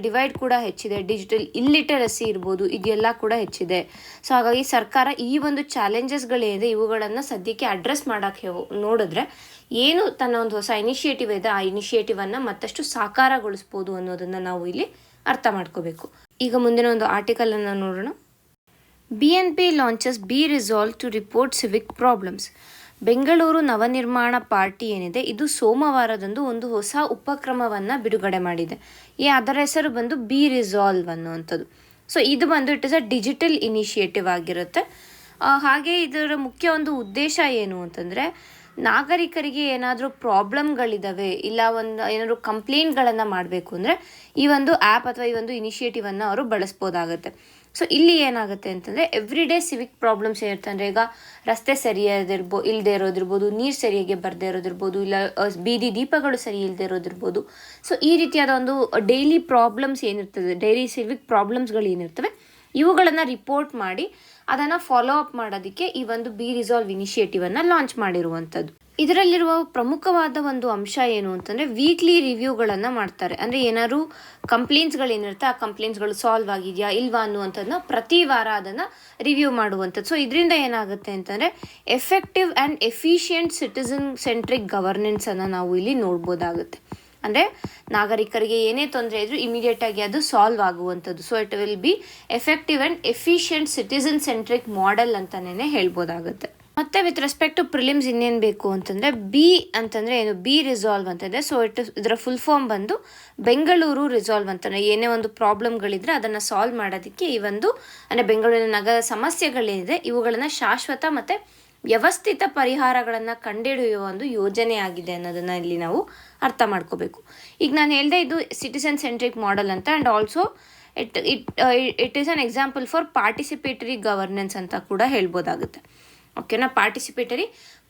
ಡಿವೈಡ್ ಕೂಡ ಹೆಚ್ಚಿದೆ, ಡಿಜಿಟಲ್ ಇಲ್ಲಿಟರಸಿ ಇರ್ಬೋದು, ಇದೆಲ್ಲ ಕೂಡ ಹೆಚ್ಚಿದೆ. ಸೊ ಹಾಗಾಗಿ ಸರ್ಕಾರ ಈ ಒಂದು ಚಾಲೆಂಜಸ್ಗಳೇನಿದೆ ಇವುಗಳನ್ನು ಸದ್ಯಕ್ಕೆ ಅಡ್ರೆಸ್ ಮಾಡೋಕ್ಕೆ ನೋಡಿದ್ರೆ ಏನು ತನ್ನ ಒಂದು ಹೊಸ ಇನಿಷಿಯೇಟಿವ್ ಇದೆ ಆ ಇನಿಷಿಯೇಟಿವನ್ನು ಮತ್ತಷ್ಟು ಸಾಕಾರಗೊಳಿಸ್ಬೋದು ಅನ್ನೋದನ್ನು ನಾವು ಇಲ್ಲಿ ಅರ್ಥ ಮಾಡ್ಕೋಬೇಕು. ಈಗ ಮುಂದಿನ ಒಂದು ಆರ್ಟಿಕಲನ್ನು ನೋಡೋಣ. BNP launches BeResolve to report civic problems. Bengaluru Navanirmana party ಏನಿದೆ ಇದು ಸೋಮವಾರದಂದು ಒಂದು ಹೊಸ ಉಪಕ್ರಮವನ್ನು ಬಿಡುಗಡೆ ಮಾಡಿದೆ. ಅದರ ಹೆಸರು ಬಂದು BeResolve ಅನ್ನುವಂಥದ್ದು. ಸೊ ಇದು ಬಂದು it is a digital initiative ಆಗಿರುತ್ತೆ. ಹಾಗೆ ಇದರ ಮುಖ್ಯ ಒಂದು ಉದ್ದೇಶ ಏನು ಅಂತಂದರೆ ನಾಗರಿಕರಿಗೆ ಏನಾದರೂ ಪ್ರಾಬ್ಲಮ್ಗಳಿದ್ದಾವೆ, ಇಲ್ಲ ಏನಾದರೂ ಕಂಪ್ಲೇಂಟ್ಗಳನ್ನು ಮಾಡಬೇಕು ಅಂದರೆ ಈ ಒಂದು ಆ್ಯಪ್ ಅಥವಾ ಈ ಒಂದು ಇನಿಷಿಯೇಟಿವನ್ನು ಅವರು ಬಳಸ್ಬೋದಾಗುತ್ತೆ. ಸೊ ಇಲ್ಲಿ ಏನಾಗುತ್ತೆ ಅಂತಂದರೆ ಎವ್ರಿಡೇ ಸಿವಿಕ್ ಪ್ರಾಬ್ಲಮ್ಸ್ ಏನಿರುತ್ತೆ ಅಂದರೆ ಈಗ ರಸ್ತೆ ಇಲ್ಲದೆ ಇರೋದಿರ್ಬೋದು, ನೀರು ಸರಿಯಾಗಿ ಬರದೇ ಇರೋದಿರ್ಬೋದು, ಇಲ್ಲ ಬೀದಿ ದೀಪಗಳು ಸರಿ ಇಲ್ಲದೆ ಇರೋದಿರ್ಬೋದು. ಸೊ ಈ ರೀತಿಯಾದ ಒಂದು ಡೈಲಿ ಪ್ರಾಬ್ಲಮ್ಸ್ ಏನಿರ್ತದೆ, ಡೈಲಿ ಸಿವಿಕ್ ಪ್ರಾಬ್ಲಮ್ಸ್ಗಳು ಏನಿರ್ತವೆ ಇವುಗಳನ್ನು ರಿಪೋರ್ಟ್ ಮಾಡಿ ಅದನ್ನು ಫಾಲೋ ಅಪ್ ಮಾಡೋದಕ್ಕೆ ಈ ಒಂದು BeResolve ಇನಿಷಿಯೇಟಿವನ್ನು ಲಾಂಚ್ ಮಾಡಿರುವಂಥದ್ದು. ಇದರಲ್ಲಿರುವ ಪ್ರಮುಖವಾದ ಒಂದು ಅಂಶ ಏನು ಅಂತಂದರೆ ವೀಕ್ಲಿ ರಿವ್ಯೂಗಳನ್ನು ಮಾಡ್ತಾರೆ. ಅಂದರೆ ಏನಾದ್ರು ಕಂಪ್ಲೇಂಟ್ಸ್ಗಳೇನಿರುತ್ತೆ ಆ ಕಂಪ್ಲೇಂಟ್ಸ್ಗಳು ಸಾಲ್ವ್ ಆಗಿದೆಯಾ ಇಲ್ವಾ ಅನ್ನುವಂಥದ್ದನ್ನ ಪ್ರತಿ ವಾರ ಅದನ್ನು ರಿವ್ಯೂ ಮಾಡುವಂಥದ್ದು. ಸೊ ಇದರಿಂದ ಏನಾಗುತ್ತೆ ಅಂತಂದರೆ effective and efficient citizen centric ಗವರ್ನೆನ್ಸನ್ನು ನಾವು ಇಲ್ಲಿ ನೋಡ್ಬೋದಾಗುತ್ತೆ. ಅಂದರೆ ನಾಗರಿಕರಿಗೆ ಏನೇ ತೊಂದರೆ ಇದ್ರೂ ಇಮಿಡಿಯೇಟಾಗಿ ಅದು ಸಾಲ್ವ್ ಆಗುವಂಥದ್ದು. So it will be effective and efficient citizen centric model ಅಂತಲೇ ಹೇಳ್ಬೋದಾಗುತ್ತೆ. ಮತ್ತು ವಿತ್ ರೆಸ್ಪೆಕ್ಟ್ ಟು ಪ್ರಿಲಿಮ್ಸ್ ಇನ್ನೇನು ಬೇಕು ಅಂತಂದರೆ ಅಂತಂದರೆ ಏನು BeResolve ಅಂತಂದರೆ ಸೊ ಇದರ ಫುಲ್ ಫಾರ್ಮ್ ಬಂದು ಬೆಂಗಳೂರು ರಿಸಾಲ್ವ್ ಅಂತಂದರೆ ಏನೇ ಒಂದು ಪ್ರಾಬ್ಲಮ್ಗಳಿದ್ರೆ ಅದನ್ನು ಸಾಲ್ವ್ ಮಾಡೋದಕ್ಕೆ ಈ ಒಂದು ಅಂದರೆ ಬೆಂಗಳೂರಿನ ನಗರ ಸಮಸ್ಯೆಗಳೇನಿದೆ ಇವುಗಳನ್ನು ಶಾಶ್ವತ ಮತ್ತು ವ್ಯವಸ್ಥಿತ ಪರಿಹಾರಗಳನ್ನು ಕಂಡುಹಿಡಿಯುವ ಒಂದು ಯೋಜನೆ ಆಗಿದೆ ಅನ್ನೋದನ್ನು ಇಲ್ಲಿ ನಾವು ಅರ್ಥ ಮಾಡ್ಕೋಬೇಕು. ಈಗ ನಾನು ಹೇಳಿದೆ ಇದು ಸಿಟಿಸನ್ ಸೆಂಟ್ರಿಕ್ ಮಾಡೆಲ್ ಅಂತ and also it is an example for participatory governance ಅಂತ ಕೂಡ ಹೇಳ್ಬೋದಾಗುತ್ತೆ. ಓಕೆನಾ, ಪಾರ್ಟಿಸಿಪೇಟರಿ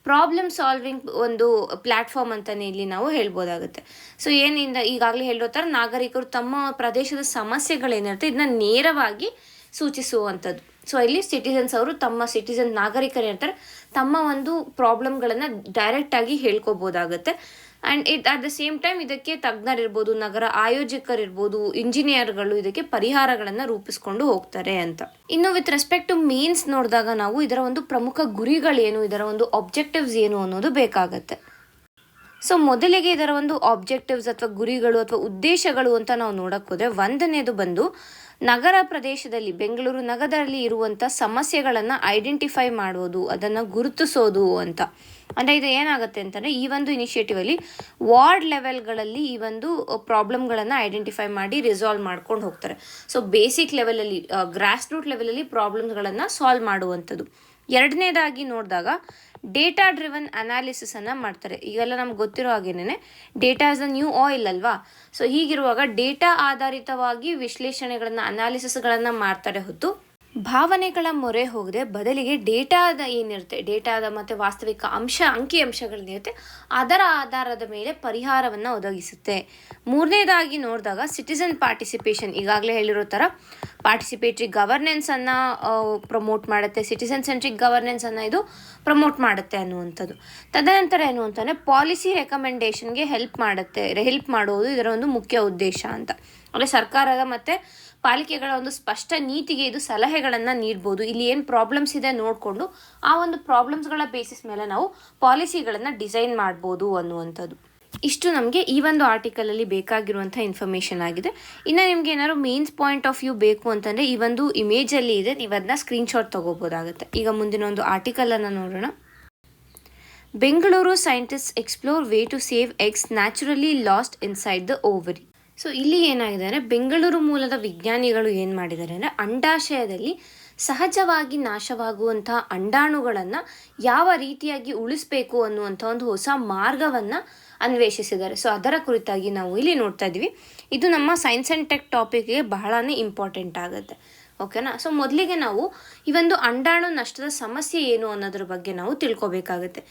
ಪ್ರಾಬ್ಲಮ್ ಸಾಲ್ವಿಂಗ್ ಒಂದು ಪ್ಲ್ಯಾಟ್ಫಾರ್ಮ್ ಅಂತಲೇ ಇಲ್ಲಿ ನಾವು ಹೇಳ್ಬೋದಾಗುತ್ತೆ. ಸೊ ಏನಿಂದ ಈಗಾಗಲೇ ಹೇಳೋ ಥರ ನಾಗರಿಕರು ತಮ್ಮ ಪ್ರದೇಶದ ಸಮಸ್ಯೆಗಳೇನಿರುತ್ತೆ ಇದನ್ನ ನೇರವಾಗಿ ಸೂಚಿಸುವಂಥದ್ದು. ಸೊ ಇಲ್ಲಿ ಸಿಟಿಸನ್ಸ್ ಅವರು ನಾಗರಿಕರು ಇರ್ತಾರೆ, ತಮ್ಮ ಒಂದು ಪ್ರಾಬ್ಲಮ್ಗಳನ್ನು ಡೈರೆಕ್ಟಾಗಿ ಹೇಳ್ಕೊಬೋದಾಗುತ್ತೆ. And at the same time ಇದಕ್ಕೆ ತಜ್ಞರಿರ್ಬೋದು, ನಗರ ಆಯೋಜಕರಿರ್ಬೋದು, ಇಂಜಿನಿಯರ್ಗಳು ಇದಕ್ಕೆ ಪರಿಹಾರಗಳನ್ನು ರೂಪಿಸ್ಕೊಂಡು ಹೋಗ್ತಾರೆ ಅಂತ. ಇನ್ನು ವಿತ್ ರೆಸ್ಪೆಕ್ಟ್ ಟು ಮೀನ್ಸ್ ನೋಡಿದಾಗ ನಾವು ಇದರ ಒಂದು ಪ್ರಮುಖ ಗುರಿಗಳೇನು, ಇದರ ಒಂದು ಆಬ್ಜೆಕ್ಟಿವ್ಸ್ ಏನು ಅನ್ನೋದು ಬೇಕಾಗತ್ತೆ. ಸೊ ಮೊದಲಿಗೆ ಇದರ ಒಂದು ಆಬ್ಜೆಕ್ಟಿವ್ಸ್ ಅಥವಾ ಗುರಿಗಳು ಅಥವಾ ಉದ್ದೇಶಗಳು ಅಂತ ನಾವು ನೋಡಕ್ಕೆ ಹೋದರೆ, ಒಂದನೇದು ಬಂದು ನಗರ ಪ್ರದೇಶದಲ್ಲಿ, ಬೆಂಗಳೂರು ನಗರದಲ್ಲಿ ಇರುವಂಥ ಸಮಸ್ಯೆಗಳನ್ನು ಐಡೆಂಟಿಫೈ ಮಾಡೋದು, ಅದನ್ನು ಗುರುತಿಸೋದು ಅಂತ. ಅಂದರೆ ಇದು ಏನಾಗುತ್ತೆ ಅಂತಂದರೆ, ಈ ಒಂದು ಇನಿಷಿಯೇಟಿವಲ್ಲಿ ವಾರ್ಡ್ ಲೆವೆಲ್ಗಳಲ್ಲಿ ಈ ಒಂದು ಪ್ರಾಬ್ಲಮ್ಗಳನ್ನು ಐಡೆಂಟಿಫೈ ಮಾಡಿ ರಿಸಾಲ್ವ್ ಮಾಡ್ಕೊಂಡು ಹೋಗ್ತಾರೆ. ಸೊ ಬೇಸಿಕ್ ಲೆವೆಲಲ್ಲಿ, ಗ್ರಾಸ್ ರೂಟ್ ಲೆವೆಲಲ್ಲಿ ಪ್ರಾಬ್ಲಮ್ಸ್ಗಳನ್ನು ಸಾಲ್ವ್ ಮಾಡುವಂಥದ್ದು. ಎರಡನೇದಾಗಿ ನೋಡಿದಾಗ ಡೇಟಾ ಡ್ರಿವನ್ ಅನಾಲಿಸಿಸನ್ನು ಮಾಡ್ತಾರೆ. ಈಗೆಲ್ಲ ನಮ್ಗೆ ಗೊತ್ತಿರೋ ಹಾಗೇನೆ data is a new oil ಅಲ್ವಾ. ಸೊ ಹೀಗಿರುವಾಗ ಡೇಟಾ ಆಧಾರಿತವಾಗಿ ವಿಶ್ಲೇಷಣೆಗಳನ್ನು, ಅನಾಲಿಸಿಸ್ಗಳನ್ನು ಮಾಡ್ತಾರೆ ಹೊತ್ತು ಭಾವನೆಗಳ ಮೊರೆ ಹೋಗದೆ ಬದಲಿಗೆ ಡೇಟಾದ ಏನಿರುತ್ತೆ, ಡೇಟಾದ ಮತ್ತು ವಾಸ್ತವಿಕ ಅಂಕಿ ಅಂಶಗಳೇನಿರುತ್ತೆ ಅದರ ಆಧಾರದ ಮೇಲೆ ಪರಿಹಾರವನ್ನು ಒದಗಿಸುತ್ತೆ. ಮೂರನೇದಾಗಿ ನೋಡಿದಾಗ ಸಿಟಿಸನ್ ಪಾರ್ಟಿಸಿಪೇಷನ್, ಈಗಾಗಲೇ ಹೇಳಿರೋ ಥರ ಪಾರ್ಟಿಸಿಪೇಟ್ರಿ ಗವರ್ನೆನ್ಸನ್ನು ಪ್ರಮೋಟ್ ಮಾಡುತ್ತೆ, ಸಿಟಿಸನ್ ಸೆಂಟ್ರಿಕ್ ಗವರ್ನೆನ್ಸನ್ನು ಇದು ಪ್ರಮೋಟ್ ಮಾಡುತ್ತೆ ಅನ್ನುವಂಥದ್ದು. ತದನಂತರ ಏನು ಅಂತಂದರೆ ಪಾಲಿಸಿ ರೆಕಮೆಂಡೇಷನ್ಗೆ ಹೆಲ್ಪ್ ಮಾಡೋದು ಇದರ ಒಂದು ಮುಖ್ಯ ಉದ್ದೇಶ ಅಂತ. ಅಂದರೆ ಸರ್ಕಾರದ ಮತ್ತು ಪಾಲಿಕೆಗಳ ಒಂದು ಸ್ಪಷ್ಟ ನೀತಿಗೆ ಇದು ಸಲಹೆಗಳನ್ನು ನೀಡ್ಬೋದು. ಇಲ್ಲಿ ಏನು ಪ್ರಾಬ್ಲಮ್ಸ್ ಇದೆ ನೋಡಿಕೊಂಡು ಆ ಒಂದು ಪ್ರಾಬ್ಲಮ್ಸ್ಗಳ ಬೇಸಿಸ್ ಮೇಲೆ ನಾವು ಪಾಲಿಸಿಗಳನ್ನು ಡಿಸೈನ್ ಮಾಡ್ಬೋದು ಅನ್ನುವಂಥದ್ದು. ಇಷ್ಟು ನಮಗೆ ಈ ಒಂದು ಆರ್ಟಿಕಲಲ್ಲಿ ಬೇಕಾಗಿರುವಂಥ ಇನ್ಫಾರ್ಮೇಷನ್ ಆಗಿದೆ. ಇನ್ನು ನಿಮ್ಗೆ ಏನಾದ್ರು ಮೇನ್ಸ್ ಪಾಯಿಂಟ್ ಆಫ್ ವ್ಯೂ ಬೇಕು ಅಂತಂದರೆ ಈ ಒಂದು ಇಮೇಜಲ್ಲಿ ಇದೆ, ನೀವು ಅದನ್ನ ಸ್ಕ್ರೀನ್ಶಾಟ್ ತೊಗೋಬೋದಾಗುತ್ತೆ. ಈಗ ಮುಂದಿನ ಒಂದು ಆರ್ಟಿಕಲನ್ನು ನೋಡೋಣ. Bengaluru scientist explore way to save eggs naturally lost inside the ovary. So ಇಲ್ಲಿ ಏನಾಗಿದೆ ಅಂದರೆ, ಬೆಂಗಳೂರು ಮೂಲದ ವಿಜ್ಞಾನಿಗಳು ಏನು ಮಾಡಿದ್ದಾರೆ ಅಂದರೆ, ಅಂಡಾಶಯದಲ್ಲಿ ಸಹಜವಾಗಿ ನಾಶವಾಗುವಂತಹ ಅಂಡಾಣುಗಳನ್ನು ಯಾವ ರೀತಿಯಾಗಿ ಉಳಿಸಬೇಕು ಅನ್ನುವಂಥ ಒಂದು ಹೊಸ ಮಾರ್ಗವನ್ನು ಅನ್ವೇಷಿಸಿದ್ದಾರೆ. ಸೊ ಅದರ ಕುರಿತಾಗಿ ನಾವು ಇಲ್ಲಿ ನೋಡ್ತಾ ಇದ್ದೀವಿ. ಇದು ನಮ್ಮ ಸೈನ್ಸ್ ಆ್ಯಂಡ್ ಟೆಕ್ ಟಾಪಿಕ್ಗೆ ಬಹಳನೇ ಇಂಪಾರ್ಟೆಂಟ್ ಆಗುತ್ತೆ. ಓಕೆನಾ. ಸೊ ಮೊದಲಿಗೆ ನಾವು ಈ ಒಂದು ಅಂಡಾಣು ನಷ್ಟದ ಸಮಸ್ಯೆ ಏನು ಅನ್ನೋದ್ರ ಬಗ್ಗೆ ನಾವು ತಿಳ್ಕೊಬೇಕಾಗುತ್ತೆ.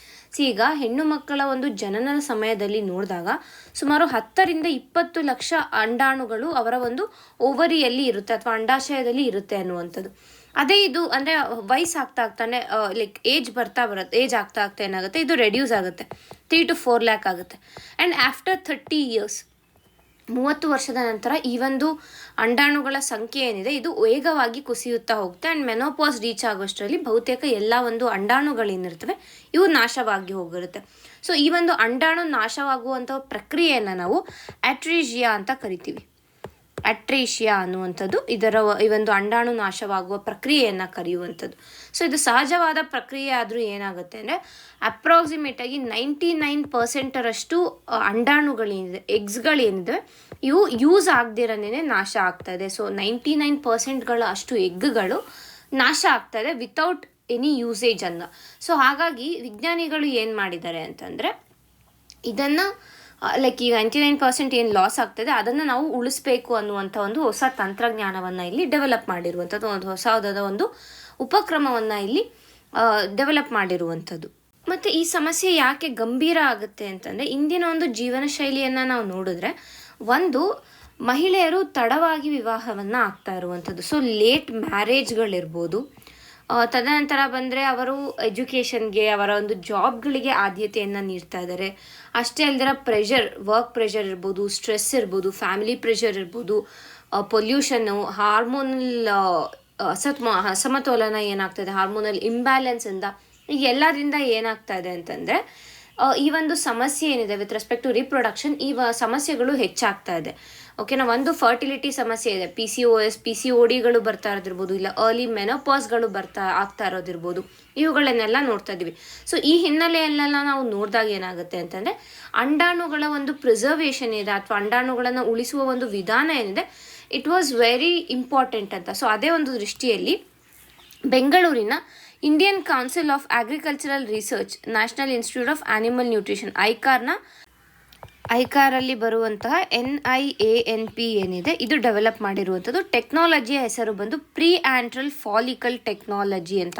ಈಗ ಹೆಣ್ಣು ಮಕ್ಕಳ ಒಂದು ಜನನದ ಸಮಯದಲ್ಲಿ ನೋಡಿದಾಗ ಸುಮಾರು 10 ರಿಂದ 20 ಲಕ್ಷ ಅಂಡಾಣುಗಳು ಅವರ ಒಂದು ಓವರಿಯಲ್ಲಿ ಇರುತ್ತೆ ಅಥವಾ ಅಂಡಾಶಯದಲ್ಲಿ ಇರುತ್ತೆ ಅನ್ನುವಂಥದ್ದು. ಅದೇ ಇದು ಅಂದರೆ ವಯಸ್ಸಾಗ್ತಾನೆ ಲೈಕ್ ಏಜ್ ಆಗ್ತಾ ಏನಾಗುತ್ತೆ, ಇದು ರೆಡ್ಯೂಸ್ ಆಗುತ್ತೆ, 3 to 4 lakh ಆಗುತ್ತೆ. ಆ್ಯಂಡ್ ಆಫ್ಟರ್ 30 years, 30 ವರ್ಷದ ನಂತರ ಈ ಒಂದು ಅಂಡಾಣುಗಳ ಸಂಖ್ಯೆ ಏನಿದೆ ಇದು ವೇಗವಾಗಿ ಕುಸಿಯುತ್ತಾ ಹೋಗುತ್ತೆ. ಆ್ಯಂಡ್ ಮೆನೋಪಾಸ್ ರೀಚ್ ಆಗೋಷ್ಟರಲ್ಲಿ ಬಹುತೇಕ ಎಲ್ಲ ಒಂದು ಅಂಡಾಣುಗಳೇನಿರ್ತವೆ ಇವು ನಾಶವಾಗಿ ಹೋಗಿರುತ್ತೆ. ಸೊ ಈ ಒಂದು ಅಂಡಾಣು ನಾಶವಾಗುವಂಥ ಪ್ರಕ್ರಿಯೆಯನ್ನು ನಾವು ಅಟ್ರೀಷಿಯಾ ಅಂತ ಕರಿತೀವಿ. ಅಟ್ರೀಷಿಯಾ ಅನ್ನುವಂಥದ್ದು ಈ ಒಂದು ಅಂಡಾಣು ನಾಶವಾಗುವ ಪ್ರಕ್ರಿಯೆಯನ್ನು ಕರೆಯುವಂಥದ್ದು. ಸೊ ಇದು ಸಹಜವಾದ ಪ್ರಕ್ರಿಯೆ ಆದರೂ ಏನಾಗುತ್ತೆ ಅಂದರೆ, ಅಪ್ರಾಕ್ಸಿಮೇಟಾಗಿ 99% ಅಂಡಾಣುಗಳೇನಿದೆ, ಎಗ್ಸ್ಗಳೇನಿದೆ ಇವು ಯೂಸ್ ಆಗದಿರನೇ ನಾಶ ಆಗ್ತಾ ಇದೆ. ಸೊ 99% ಅಷ್ಟು ಎಗ್ಗಳು ನಾಶ ಆಗ್ತಾ ಇದೆ ವಿತೌಟ್ ಎನಿ ಯೂಸೇಜ್ ಅನ್ನ. ಸೊ ಹಾಗಾಗಿ ವಿಜ್ಞಾನಿಗಳು ಏನು ಮಾಡಿದ್ದಾರೆ ಅಂತಂದರೆ, ಇದನ್ನು ಲೈಕ್ ಈ 99% ಏನು ಲಾಸ್ ಆಗ್ತದೆ ಅದನ್ನು ನಾವು ಉಳಿಸ್ಬೇಕು ಅನ್ನುವಂಥ ಒಂದು ಹೊಸ ತಂತ್ರಜ್ಞಾನವನ್ನು ಇಲ್ಲಿ ಡೆವಲಪ್ ಮಾಡಿರುವಂಥದ್ದು, ಒಂದು ಹೊಸದಾದ ಒಂದು ಉಪಕ್ರಮವನ್ನು ಇಲ್ಲಿ ಡೆವಲಪ್ ಮಾಡಿರುವಂಥದ್ದು. ಮತ್ತು ಈ ಸಮಸ್ಯೆ ಯಾಕೆ ಗಂಭೀರ ಆಗುತ್ತೆ ಅಂತಂದರೆ, ಇಂದಿನ ಒಂದು ಜೀವನ ಶೈಲಿಯನ್ನು ನಾವು ನೋಡಿದ್ರೆ, ಒಂದು ಮಹಿಳೆಯರು ತಡವಾಗಿ ವಿವಾಹವನ್ನು ಆಗ್ತಾ ಇರುವಂಥದ್ದು. ಸೊ ಲೇಟ್ ಮ್ಯಾರೇಜ್ಗಳಿರ್ಬೋದು. ತದನಂತರ ಬಂದರೆ ಅವರು ಎಜುಕೇಷನ್ಗೆ, ಅವರ ಒಂದು ಜಾಬ್ಗಳಿಗೆ ಆದ್ಯತೆಯನ್ನು ನೀಡ್ತಾ ಇದ್ದಾರೆ. ಅಷ್ಟೇ ಅಲ್ಲದೆ ವರ್ಕ್ ಪ್ರೆಷರ್ ಇರ್ಬೋದು, ಸ್ಟ್ರೆಸ್ ಇರ್ಬೋದು, ಫ್ಯಾಮಿಲಿ ಪ್ರೆಷರ್ ಇರ್ಬೋದು, ಪೊಲ್ಯೂಷನ್ನು, ಹಾರ್ಮೋನಲ್ ಅಸಮತೋಲನ ಏನಾಗ್ತದೆ, ಹಾರ್ಮೋನಲ್ ಇಂಬ್ಯಾಲೆನ್ಸಿಂದ, ಈಗ ಎಲ್ಲರಿಂದ ಏನಾಗ್ತಾ ಇದೆ ಅಂತಂದರೆ, ಈ ಒಂದು ಸಮಸ್ಯೆ ಏನಿದೆ ವಿತ್ ರೆಸ್ಪೆಕ್ಟ್ ಟು ರಿಪ್ರೊಡಕ್ಷನ್, ಈ ಸಮಸ್ಯೆಗಳು ಹೆಚ್ಚಾಗ್ತಾ ಇದೆ. ಓಕೆನಾ. ಒಂದು ಫರ್ಟಿಲಿಟಿ ಸಮಸ್ಯೆ ಇದೆ, PCOS, PCODಗಳು ಬರ್ತಾ ಇರೋದಿರ್ಬೋದು, ಇಲ್ಲ ಅರ್ಲಿ ಮೆನೋಪಾಸ್ಗಳು ಆಗ್ತಾ ಇರೋದಿರ್ಬೋದು, ಇವುಗಳನ್ನೆಲ್ಲ ನೋಡ್ತಾ ಇದ್ದೀವಿ. ಸೊ ಈ ಹಿನ್ನೆಲೆಯಲ್ಲೆಲ್ಲ ನಾವು ನೋಡಿದಾಗ ಏನಾಗುತ್ತೆ ಅಂತಂದರೆ, ಅಂಡಾಣುಗಳ ಒಂದು ಪ್ರಿಸರ್ವೇಷನ್ ಇದೆ ಅಥವಾ ಅಂಡಾಣುಗಳನ್ನು ಉಳಿಸುವ ಒಂದು ವಿಧಾನ ಏನಿದೆ, ಇಟ್ ವಾಸ್ ವೆರಿ ಇಂಪಾರ್ಟೆಂಟ್ ಅಂತ. ಸೊ ಅದೇ ಒಂದು ದೃಷ್ಟಿಯಲ್ಲಿ ಬೆಂಗಳೂರಿನ Indian council of agricultural research, national institute of animal nutrition, ಐಕಾರ್ನ ಐಕಾರಲ್ಲಿ ಬರುವಂತಹ NIANP ಏನಿದೆ ಇದು ಡೆವಲಪ್ ಮಾಡಿರುವಂಥದ್ದು. ಟೆಕ್ನಾಲಜಿಯ ಹೆಸರು ಬಂದು ಪ್ರೀ ಆಂಟ್ರಲ್ ಫಾಲಿಕಲ್ ಟೆಕ್ನಾಲಜಿ ಅಂತ.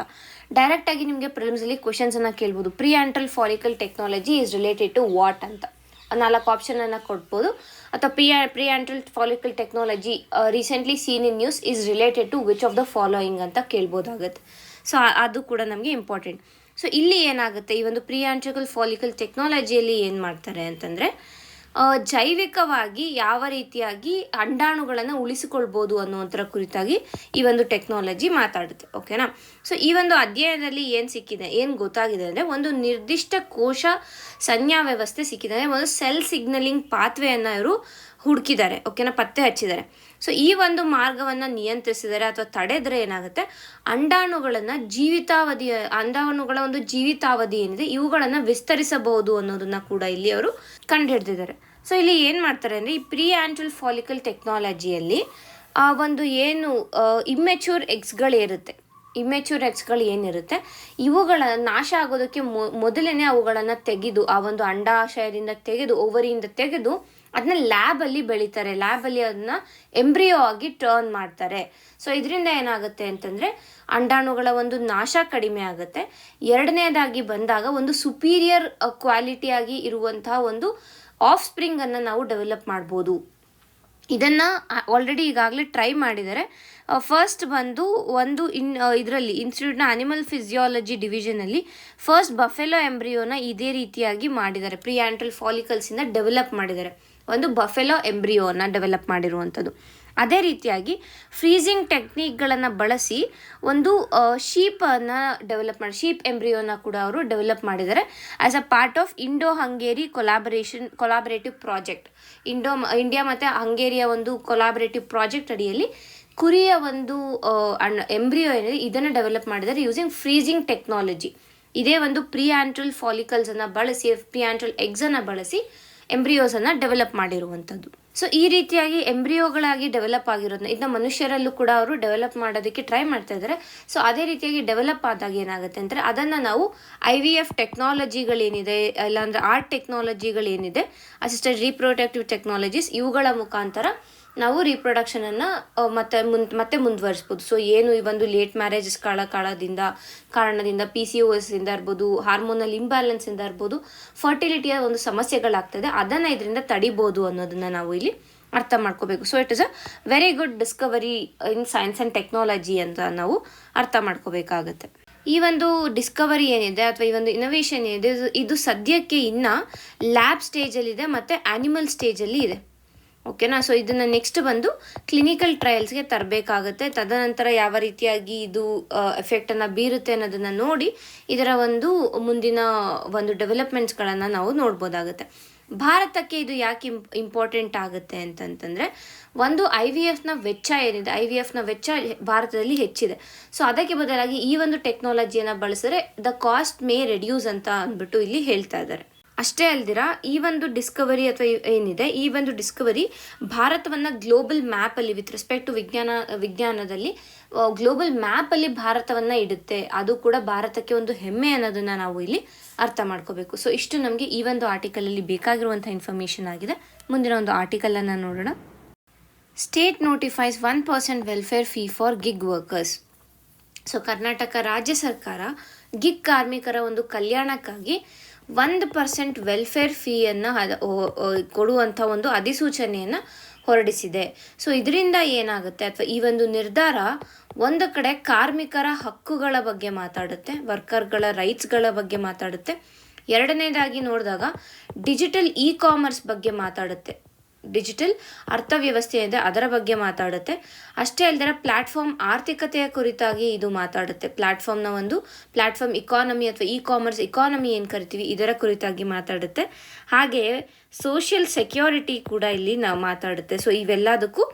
ಡೈರೆಕ್ಟಾಗಿ ನಿಮಗೆ ಪ್ರಿಲಿಮ್ಸಲ್ಲಿ ಕ್ವೆಶನ್ಸನ್ನು ಕೇಳ್ಬೋದು. Pre antral follicle technology is related to what ಅಂತ 4 ಆಪ್ಷನನ್ನು ಕೊಡ್ಬೋದು. ಅಥವಾ pre antral follicle technology recently seen in news is related to which of the following ಅಂತ ಕೇಳ್ಬೋದಾಗುತ್ತೆ. ಸೊ ಅದು ಕೂಡ ನಮಗೆ ಇಂಪಾರ್ಟೆಂಟ್. ಸೊ ಇಲ್ಲಿ ಏನಾಗುತ್ತೆ, ಈ ಒಂದು ಪ್ರೀ ಆಂಟ್ರಲ್ ಫಾಲಿಕಲ್ ಟೆಕ್ನಾಲಜಿಯಲ್ಲಿ ಏನು ಮಾಡ್ತಾರೆ ಅಂತಂದರೆ ಜೈವಿಕವಾಗಿ ಯಾವ ರೀತಿಯಾಗಿ ಅಂಡಾಣುಗಳನ್ನು ಉಳಿಸಿಕೊಳ್ಬೋದು ಅನ್ನೋದ್ರ ಕುರಿತಾಗಿ ಈ ಒಂದು ಟೆಕ್ನಾಲಜಿ ಮಾತಾಡುತ್ತೆ. ಓಕೆನಾ. ಸೊ ಈ ಒಂದು ಅಧ್ಯಯನದಲ್ಲಿ ಏನು ಗೊತ್ತಾಗಿದೆ ಅಂದರೆ ಒಂದು ನಿರ್ದಿಷ್ಟ ಕೋಶ ಸಂಜ್ಞಾ ವ್ಯವಸ್ಥೆ ಸಿಕ್ಕಿದೆ. ಅಂದರೆ ಒಂದು ಸೆಲ್ ಸಿಗ್ನಲಿಂಗ್ ಪಾತ್ವೆಯನ್ನು ಇವರು ಹುಡುಕಿದ್ದಾರೆ. ಓಕೆನಾ, ಪತ್ತೆ ಹಚ್ಚಿದ್ದಾರೆ. ಸೊ ಈ ಒಂದು ಮಾರ್ಗವನ್ನು ನಿಯಂತ್ರಿಸಿದರೆ ಅಥವಾ ತಡೆದರೆ ಏನಾಗುತ್ತೆ, ಅಂಡಾಣುಗಳ ಒಂದು ಜೀವಿತಾವಧಿ ಏನಿದೆ ಇವುಗಳನ್ನು ವಿಸ್ತರಿಸಬಹುದು ಅನ್ನೋದನ್ನ ಕೂಡ ಇಲ್ಲಿ ಅವರು ಕಂಡುಹಿಡಿದಿದ್ದಾರೆ. ಸೊ ಇಲ್ಲಿ ಏನು ಮಾಡ್ತಾರೆ ಅಂದರೆ ಈ ಪ್ರೀ ಆಂಟ್ರಲ್ ಫಾಲಿಕಲ್ ಟೆಕ್ನಾಲಜಿಯಲ್ಲಿ ಒಂದು ಏನು ಇಮ್ಮೆಚ್ಯೂರ್ ಎಗ್ಸ್ಗಳು ಏನಿರುತ್ತೆ ಇವುಗಳ ನಾಶ ಆಗೋದಕ್ಕೆ ಮೊದಲೇ ಅವುಗಳನ್ನು ತೆಗೆದು ಆ ಒಂದು ಅಂಡಾಶಯದಿಂದ ತೆಗೆದು ಓವರಿಯಿಂದ ತೆಗೆದು ಅದನ್ನ ಲ್ಯಾಬಲ್ಲಿ ಬೆಳೀತಾರೆ. ಲ್ಯಾಬಲ್ಲಿ ಅದನ್ನ ಎಂಬ್ರಿಯೋ ಆಗಿ ಟರ್ನ್ ಮಾಡ್ತಾರೆ. ಸೊ ಇದರಿಂದ ಏನಾಗುತ್ತೆ ಅಂತಂದರೆ ಅಂಡಾಣುಗಳ ಒಂದು ನಾಶ ಕಡಿಮೆ ಆಗುತ್ತೆ. ಎರಡನೇದಾಗಿ ಬಂದಾಗ ಒಂದು ಸುಪೀರಿಯರ್ ಕ್ವಾಲಿಟಿಯಾಗಿ ಇರುವಂತಹ ಒಂದು ಆಫ್ ಸ್ಪ್ರಿಂಗನ್ನು ನಾವು ಡೆವಲಪ್ ಮಾಡ್ಬೋದು. ಇದನ್ನು ಆಲ್ರೆಡಿ ಈಗಾಗಲೇ ಟ್ರೈ ಮಾಡಿದ್ದಾರೆ. ಫಸ್ಟ್ ಬಂದು ಇದರಲ್ಲಿ ಇನ್ಸ್ಟಿಟ್ಯೂಟ್ನ ಅನಿಮಲ್ ಫಿಸಿಯಾಲಜಿ ಡಿವಿಷನಲ್ಲಿ ಫಸ್ಟ್ ಬಫೆಲೋ ಎಂಬ್ರಿಯೋನ ಇದೇ ರೀತಿಯಾಗಿ ಮಾಡಿದ್ದಾರೆ. ಪ್ರೀ ಆಂಟ್ರಲ್ ಫಾಲಿಕಲ್ಸಿಂದ ಡೆವಲಪ್ ಮಾಡಿದ್ದಾರೆ. ಒಂದು ಬಫೆಲೋ ಎಂಬ್ರಿಯೋನ ಡೆವಲಪ್ ಮಾಡಿರುವಂಥದ್ದು. ಅದೇ ರೀತಿಯಾಗಿ ಫ್ರೀಸಿಂಗ್ ಟೆಕ್ನಿಕ್ಗಳನ್ನು ಬಳಸಿ ಒಂದು ಶೀಪ್ ಎಂಬ್ರಿಯೋನ ಕೂಡ ಅವರು ಡೆವಲಪ್ ಮಾಡಿದ್ದಾರೆ as a part of Indo-Hungary collaborative project. India ಮತ್ತು ಹಂಗೇರಿಯ ಒಂದು ಕೊಲಾಬರೇಟಿವ್ ಪ್ರಾಜೆಕ್ಟ್ ಅಡಿಯಲ್ಲಿ ಕುರಿಯ ಒಂದು ಎಂಬ್ರಿಯೋ ಏನಿದೆ ಇದನ್ನು ಡೆವಲಪ್ ಮಾಡಿದ್ದಾರೆ ಯೂಸಿಂಗ್ ಫ್ರೀಸಿಂಗ್ ಟೆಕ್ನಾಲಜಿ. ಇದೇ ಒಂದು ಪ್ರೀ ಆಂಟ್ರಲ್ ಫಾಲಿಕಲ್ಸನ್ನು ಬಳಸಿ, ಪ್ರೀ ಆಂಟ್ರಲ್ ಎಗ್ಸನ್ನು ಬಳಸಿ ಎಂಬ್ರಿಯೋಸನ್ನು ಡೆವಲಪ್ ಮಾಡಿರುವಂಥದ್ದು. ಸೊ ಈ ರೀತಿಯಾಗಿ ಎಂಬ್ರಿಯೋಗಳಾಗಿ ಡೆವಲಪ್ ಆಗಿರೋದನ್ನ ಇದನ್ನ ಮನುಷ್ಯರಲ್ಲೂ ಕೂಡ ಅವರು ಡೆವಲಪ್ ಮಾಡೋದಕ್ಕೆ ಟ್ರೈ ಮಾಡ್ತಾ ಇದ್ದಾರೆ. ಸೊ ಅದೇ ರೀತಿಯಾಗಿ ಡೆವಲಪ್ ಆದಾಗ ಏನಾಗುತ್ತೆ ಅಂದರೆ ಅದನ್ನು ನಾವು IVF ಟೆಕ್ನಾಲಜಿಗಳೇನಿದೆ, ಇಲ್ಲಾಂದರೆ ಟೆಕ್ನಾಲಜಿಗಳೇನಿದೆ, ಅಸಿಸ್ಟೆಡ್ ರೀಪ್ರೊಡಕ್ಟಿವ್ ಟೆಕ್ನಾಲಜೀಸ್, ಇವುಗಳ ಮುಖಾಂತರ ನಾವು ರೀಪ್ರೊಡಕ್ಷನನ್ನು ಮತ್ತೆ ಮುಂದುವರಿಸ್ಬೋದು. ಸೊ ಏನು ಈ ಒಂದು ಲೇಟ್ ಮ್ಯಾರೇಜಸ್ ಕಾರಣದಿಂದ PCOS ಇಂದ ಇರ್ಬೋದು, ಹಾರ್ಮೋನಲ್ ಇಂಬ್ಯಾಲೆನ್ಸಿಂದ ಇರ್ಬೋದು, ಫರ್ಟಿಲಿಟಿಯ ಒಂದು ಸಮಸ್ಯೆಗಳಾಗ್ತದೆ, ಅದನ್ನು ಇದರಿಂದ ತಡಿಬೋದು ಅನ್ನೋದನ್ನು ನಾವು ಇಲ್ಲಿ ಅರ್ಥ ಮಾಡ್ಕೋಬೇಕು. So it is a very good Discovery in science and technology ಅಂತ ನಾವು ಅರ್ಥ ಮಾಡ್ಕೋಬೇಕಾಗತ್ತೆ. ಈ ಒಂದು ಡಿಸ್ಕವರಿ ಏನಿದೆ ಅಥವಾ ಈ ಒಂದು ಇನೋವೇಷನ್ ಏನಿದೆ ಇದು ಸದ್ಯಕ್ಕೆ ಇನ್ನು ಲ್ಯಾಬ್ ಸ್ಟೇಜಲ್ಲಿದೆ ಮತ್ತು ಆ್ಯನಿಮಲ್ ಸ್ಟೇಜಲ್ಲಿ ಇದೆ. ಓಕೆನಾ. ಸೊ ಇದನ್ನು ನೆಕ್ಸ್ಟ್ ಬಂದು ಕ್ಲಿನಿಕಲ್ ಟ್ರಯಲ್ಸ್ಗೆ ತರಬೇಕಾಗುತ್ತೆ. ತದನಂತರ ಯಾವ ರೀತಿಯಾಗಿ ಇದು ಎಫೆಕ್ಟನ್ನು ಬೀರುತ್ತೆ ಅನ್ನೋದನ್ನು ನೋಡಿ ಇದರ ಒಂದು ಮುಂದಿನ ಒಂದು ಡೆವಲಪ್ಮೆಂಟ್ಸ್ಗಳನ್ನು ನಾವು ನೋಡ್ಬೋದಾಗುತ್ತೆ. ಭಾರತಕ್ಕೆ ಇದು ಯಾಕೆ ಇಂಪಾರ್ಟೆಂಟ್ ಆಗುತ್ತೆ ಅಂತಂತಂದರೆ ಒಂದು IVFನ ವೆಚ್ಚ ಏನಿದೆ, IVFನ ವೆಚ್ಚ ಭಾರತದಲ್ಲಿ ಹೆಚ್ಚಿದೆ. ಸೊ ಅದಕ್ಕೆ ಬದಲಾಗಿ ಈ ಒಂದು ಟೆಕ್ನಾಲಜಿಯನ್ನು ಬಳಸಿದ್ರೆ ದ ಕಾಸ್ಟ್ ಮೇ ರೆಡ್ಯೂಸ್ ಅಂತ ಅಂದ್ಬಿಟ್ಟು ಇಲ್ಲಿ ಹೇಳ್ತಾ ಇದ್ದಾರೆ. ಅಷ್ಟೇ ಅಲ್ದಿರ ಈ ಒಂದು ಡಿಸ್ಕವರಿ ಅಥವಾ ಏನಿದೆ ಈ ಒಂದು ಡಿಸ್ಕವರಿ ಭಾರತವನ್ನು ಗ್ಲೋಬಲ್ ಮ್ಯಾಪಲ್ಲಿ ವಿತ್ ರೆಸ್ಪೆಕ್ಟ್ ಟು ವಿಜ್ಞಾನದಲ್ಲಿ ಗ್ಲೋಬಲ್ ಮ್ಯಾಪಲ್ಲಿ ಭಾರತವನ್ನು ಇಡುತ್ತೆ. ಅದು ಕೂಡ ಭಾರತಕ್ಕೆ ಒಂದು ಹೆಮ್ಮೆ ಅನ್ನೋದನ್ನು ನಾವು ಇಲ್ಲಿ ಅರ್ಥ ಮಾಡ್ಕೋಬೇಕು. ಸೊ ಇಷ್ಟು ನಮಗೆ ಈ ಒಂದು ಆರ್ಟಿಕಲಲ್ಲಿ ಬೇಕಾಗಿರುವಂಥ ಇನ್ಫಾರ್ಮೇಷನ್ ಆಗಿದೆ. ಮುಂದಿನ ಒಂದು ಆರ್ಟಿಕಲನ್ನು ನೋಡೋಣ. State notifies 1% welfare fee for gig workers. So Karnataka ರಾಜ್ಯ ಸರ್ಕಾರ ಗಿಗ್ ಕಾರ್ಮಿಕರ ಒಂದು ಕಲ್ಯಾಣಕ್ಕಾಗಿ 1% ವೆಲ್ಫೇರ್ ಫೀಯನ್ನು ಕೊಡುವಂಥ ಒಂದು ಅಧಿಸೂಚನೆಯನ್ನು ಹೊರಡಿಸಿದೆ. ಸೊ ಇದರಿಂದ ಏನಾಗುತ್ತೆ ಅಥವಾ ಈ ಒಂದು ನಿರ್ಧಾರ ಒಂದು ಕಡೆ ಕಾರ್ಮಿಕರ ಹಕ್ಕುಗಳ ಬಗ್ಗೆ ಮಾತಾಡುತ್ತೆ, ವರ್ಕರ್ಗಳ ರೈಟ್ಸ್ಗಳ ಬಗ್ಗೆ ಮಾತಾಡುತ್ತೆ. ಎರಡನೇದಾಗಿ ನೋಡಿದಾಗ ಡಿಜಿಟಲ್ ಕಾಮರ್ಸ್ ಬಗ್ಗೆ ಮಾತಾಡುತ್ತೆ, ಡಿಜಿಟಲ್ ಅರ್ಥವ್ಯವಸ್ಥೆ ಇದೆ ಅದರ ಬಗ್ಗೆ ಮಾತಾಡುತ್ತೆ. ಅಷ್ಟೇ ಅಲ್ಲದೆ ಪ್ಲ್ಯಾಟ್ಫಾರ್ಮ್ ಆರ್ಥಿಕತೆಯ ಕುರಿತಾಗಿ ಇದು ಮಾತಾಡುತ್ತೆ. ಪ್ಲ್ಯಾಟ್ಫಾರ್ಮ್ ಇಕಾನಮಿ ಅಥವಾ ಕಾಮರ್ಸ್ ಇಕಾನಮಿ ಏನು ಕರಿತೀವಿ ಇದರ ಕುರಿತಾಗಿ ಮಾತಾಡುತ್ತೆ. ಹಾಗೆಯೇ ಸೋಷಿಯಲ್ ಸೆಕ್ಯೂರಿಟಿ ಕೂಡ ಇಲ್ಲಿ ನಾವು ಮಾತಾಡುತ್ತೆ. ಸೊ ಇವೆಲ್ಲದಕ್ಕೂ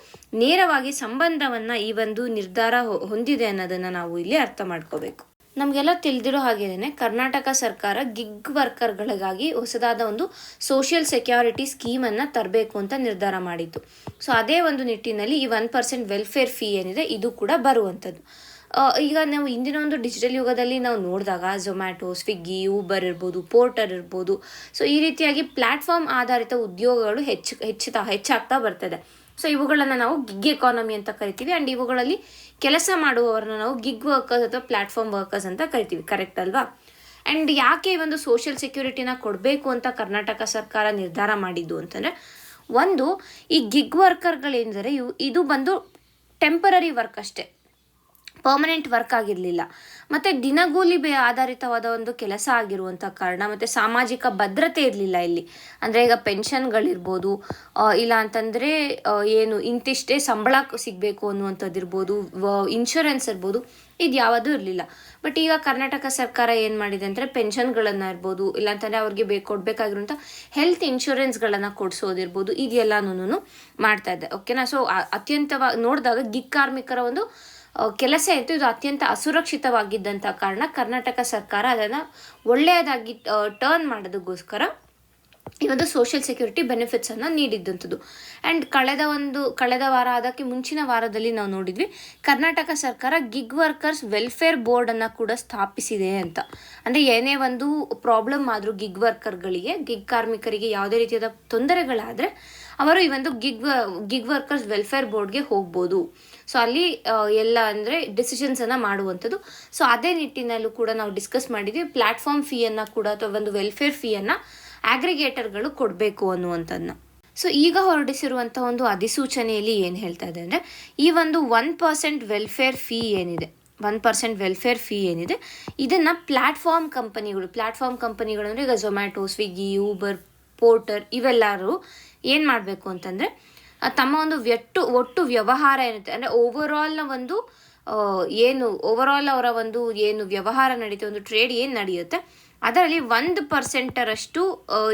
ನೇರವಾಗಿ ಸಂಬಂಧವನ್ನು ಈ ಒಂದು ನಿರ್ಧಾರ ಹೊಂದಿದೆ ಅನ್ನೋದನ್ನು ನಾವು ಇಲ್ಲಿ ಅರ್ಥ ಮಾಡ್ಕೋಬೇಕು. ನಮಗೆಲ್ಲ ತಿಳಿದಿರೋ ಹಾಗೇನೆ ಕರ್ನಾಟಕ ಸರ್ಕಾರ ಗಿಗ್ ವರ್ಕರ್ಗಳಿಗಾಗಿ ಹೊಸದಾದ ಒಂದು ಸೋಷಿಯಲ್ ಸೆಕ್ಯೂರಿಟಿ ಸ್ಕೀಮನ್ನು ತರಬೇಕು ಅಂತ ನಿರ್ಧಾರ ಮಾಡಿತ್ತು. ಸೊ ಅದೇ ಒಂದು ನಿಟ್ಟಿನಲ್ಲಿ ಈ 1% ವೆಲ್ಫೇರ್ ಫೀ ಏನಿದೆ ಇದು ಕೂಡ ಬರುವಂಥದ್ದು. ಈಗ ನಾವು ಇಂದಿನ ಒಂದು ಡಿಜಿಟಲ್ ಯುಗದಲ್ಲಿ ನಾವು ನೋಡಿದಾಗ ಝೊಮ್ಯಾಟೊ, ಸ್ವಿಗ್ಗಿ, ಊಬರ್ ಇರ್ಬೋದು, ಪೋರ್ಟರ್ ಇರ್ಬೋದು. ಸೊ ಈ ರೀತಿಯಾಗಿ ಪ್ಲ್ಯಾಟ್ಫಾರ್ಮ್ ಆಧಾರಿತ ಉದ್ಯೋಗಗಳು ಹೆಚ್ಚಾಗ್ತಾ ಬರ್ತದೆ. ಸೊ ಇವುಗಳನ್ನು ನಾವು ಗಿಗ್ ಎಕಾನಮಿ ಅಂತ ಕರಿತೀವಿ. ಆ್ಯಂಡ್ ಇವುಗಳಲ್ಲಿ ಕೆಲಸ ಮಾಡುವವರನ್ನ ನಾವು ಗಿಗ್ ವರ್ಕರ್ಸ್ ಅಥವಾ ಪ್ಲ್ಯಾಟ್ಫಾರ್ಮ್ ವರ್ಕರ್ಸ್ ಅಂತ ಕರಿತೀವಿ. ಕರೆಕ್ಟ್ ಅಲ್ವಾ? ಆ್ಯಂಡ್ ಯಾಕೆ ಈ ಒಂದು ಸೋಷಿಯಲ್ ಸೆಕ್ಯೂರಿಟಿನ ಕೊಡಬೇಕು ಅಂತ ಕರ್ನಾಟಕ ಸರ್ಕಾರ ನಿರ್ಧಾರ ಮಾಡಿದ್ದು ಅಂತಂದರೆ, ಒಂದು, ಈ ಗಿಗ್ ವರ್ಕರ್ಗಳೇನೆಂದರೆ ಇದು ಬಂದು ಟೆಂಪರರಿ ವರ್ಕ್ ಅಷ್ಟೇ, ಪರ್ಮನೆಂಟ್ ವರ್ಕ್ ಆಗಿರಲಿಲ್ಲ. ಮತ್ತು ದಿನಗೂಲಿ ಆಧಾರಿತವಾದ ಒಂದು ಕೆಲಸ ಆಗಿರುವಂಥ ಕಾರಣ, ಮತ್ತು ಸಾಮಾಜಿಕ ಭದ್ರತೆ ಇರಲಿಲ್ಲ ಇಲ್ಲಿ. ಅಂದರೆ ಈಗ ಪೆನ್ಷನ್ಗಳಿರ್ಬೋದು, ಇಲ್ಲ ಅಂತಂದರೆ ಏನು ಇಂತಿಷ್ಟೇ ಸಂಬಳ ಸಿಗಬೇಕು ಅನ್ನುವಂಥದ್ದು ಇರ್ಬೋದು, ಇನ್ಶೂರೆನ್ಸ್ ಇರ್ಬೋದು, ಇದು ಯಾವುದೂ ಇರಲಿಲ್ಲ. ಬಟ್ ಈಗ ಕರ್ನಾಟಕ ಸರ್ಕಾರ ಏನು ಮಾಡಿದೆ ಅಂದರೆ ಪೆನ್ಷನ್ಗಳನ್ನು ಇರ್ಬೋದು, ಇಲ್ಲಾಂತಂದರೆ ಅವ್ರಿಗೆ ಕೊಡಬೇಕಾಗಿರುವಂಥ ಹೆಲ್ತ್ ಇನ್ಶೂರೆನ್ಸ್ಗಳನ್ನು ಕೊಡಿಸೋದಿರ್ಬೋದು, ಇದೆಲ್ಲನೂ ಮಾಡ್ತಾ ಇದೆ. ಓಕೆನಾ? ಸೊ ಅತ್ಯಂತವಾಗಿ ನೋಡಿದಾಗ ಗಿಗ್ ಕಾರ್ಮಿಕರ ಒಂದು ಕೆಲಸ ಇತ್ತು, ಇದು ಅತ್ಯಂತ ಅಸುರಕ್ಷಿತವಾಗಿದ್ದಂಥ ಕಾರಣ ಕರ್ನಾಟಕ ಸರ್ಕಾರ ಅದನ್ನು ಒಳ್ಳೆಯದಾಗಿ ಟರ್ನ್ ಮಾಡೋದಕ್ಕೋಸ್ಕರ ಈ ಒಂದು ಸೋಷಿಯಲ್ ಸೆಕ್ಯೂರಿಟಿ ಬೆನಿಫಿಟ್ಸನ್ನು ನೀಡಿದ್ದಂಥದ್ದು. ಆ್ಯಂಡ್ ಕಳೆದ ವಾರ, ಅದಕ್ಕೆ ಮುಂಚಿನ ವಾರದಲ್ಲಿ ನಾವು ನೋಡಿದ್ವಿ, ಕರ್ನಾಟಕ ಸರ್ಕಾರ ಗಿಗ್ ವರ್ಕರ್ಸ್ ವೆಲ್ಫೇರ್ ಬೋರ್ಡನ್ನು ಕೂಡ ಸ್ಥಾಪಿಸಿದೆ ಅಂತ. ಅಂದರೆ ಏನೇ ಒಂದು ಪ್ರಾಬ್ಲಮ್ ಆದರೂ ಗಿಗ್ ವರ್ಕರ್ಗಳಿಗೆ, ಗಿಗ್ ಕಾರ್ಮಿಕರಿಗೆ ಯಾವುದೇ ರೀತಿಯಾದ ತೊಂದರೆಗಳಾದರೆ ಅವರು ಈ ಒಂದು ಗಿಗ್ ವರ್ಕರ್ಸ್ ವೆಲ್ಫೇರ್ ಬೋರ್ಡ್ಗೆ ಹೋಗ್ಬೋದು. ಸೊ ಅಲ್ಲಿ ಎಲ್ಲ ಅಂದರೆ ಡಿಸಿಷನ್ಸನ್ನು ಮಾಡುವಂಥದ್ದು. ಸೊ ಅದೇ ನಿಟ್ಟಿನಲ್ಲೂ ಕೂಡ ನಾವು ಡಿಸ್ಕಸ್ ಮಾಡಿದ್ವಿ, ಪ್ಲ್ಯಾಟ್ಫಾರ್ಮ್ ಫೀಯನ್ನು ಕೂಡ ಅಥವಾ ಒಂದು ವೆಲ್ಫೇರ್ ಫೀಯನ್ನು ಆಗ್ರಿಗೇಟರ್ಗಳು ಕೊಡಬೇಕು ಅನ್ನುವಂಥದ್ದನ್ನ. ಸೊ ಈಗ ಹೊರಡಿಸಿರುವಂಥ ಒಂದು ಅಧಿಸೂಚನೆಯಲ್ಲಿ ಏನು ಹೇಳ್ತಾ ಇದೆ ಅಂದರೆ, ಈ ಒಂದು 1% ವೆಲ್ಫೇರ್ ಫೀ ಏನಿದೆ, 1% ವೆಲ್ಫೇರ್ ಫೀ ಏನಿದೆ, ಇದನ್ನು ಪ್ಲ್ಯಾಟ್ಫಾರ್ಮ್ ಕಂಪನಿಗಳು ಅಂದರೆ ಈಗ ಝೊಮ್ಯಾಟೊ, ಸ್ವಿಗ್ಗಿ, ಊಬರ್, ಪೋರ್ಟರ್ ಇವೆಲ್ಲರೂ ಏನು ಮಾಡಬೇಕು ಅಂತಂದರೆ ತಮ್ಮ ಒಂದು ಒಟ್ಟು ವ್ಯವಹಾರ ಏನಿದೆ, ಅಂದರೆ ಓವರಾಲ್ನ ಒಂದು ಓವರಾಲ್ ಅವರ ಒಂದು ಏನು ವ್ಯವಹಾರ ನಡೀತೆ, ಒಂದು ಟ್ರೇಡ್ ಏನು ನಡೆಯುತ್ತೆ, ಅದರಲ್ಲಿ 1%ರಷ್ಟು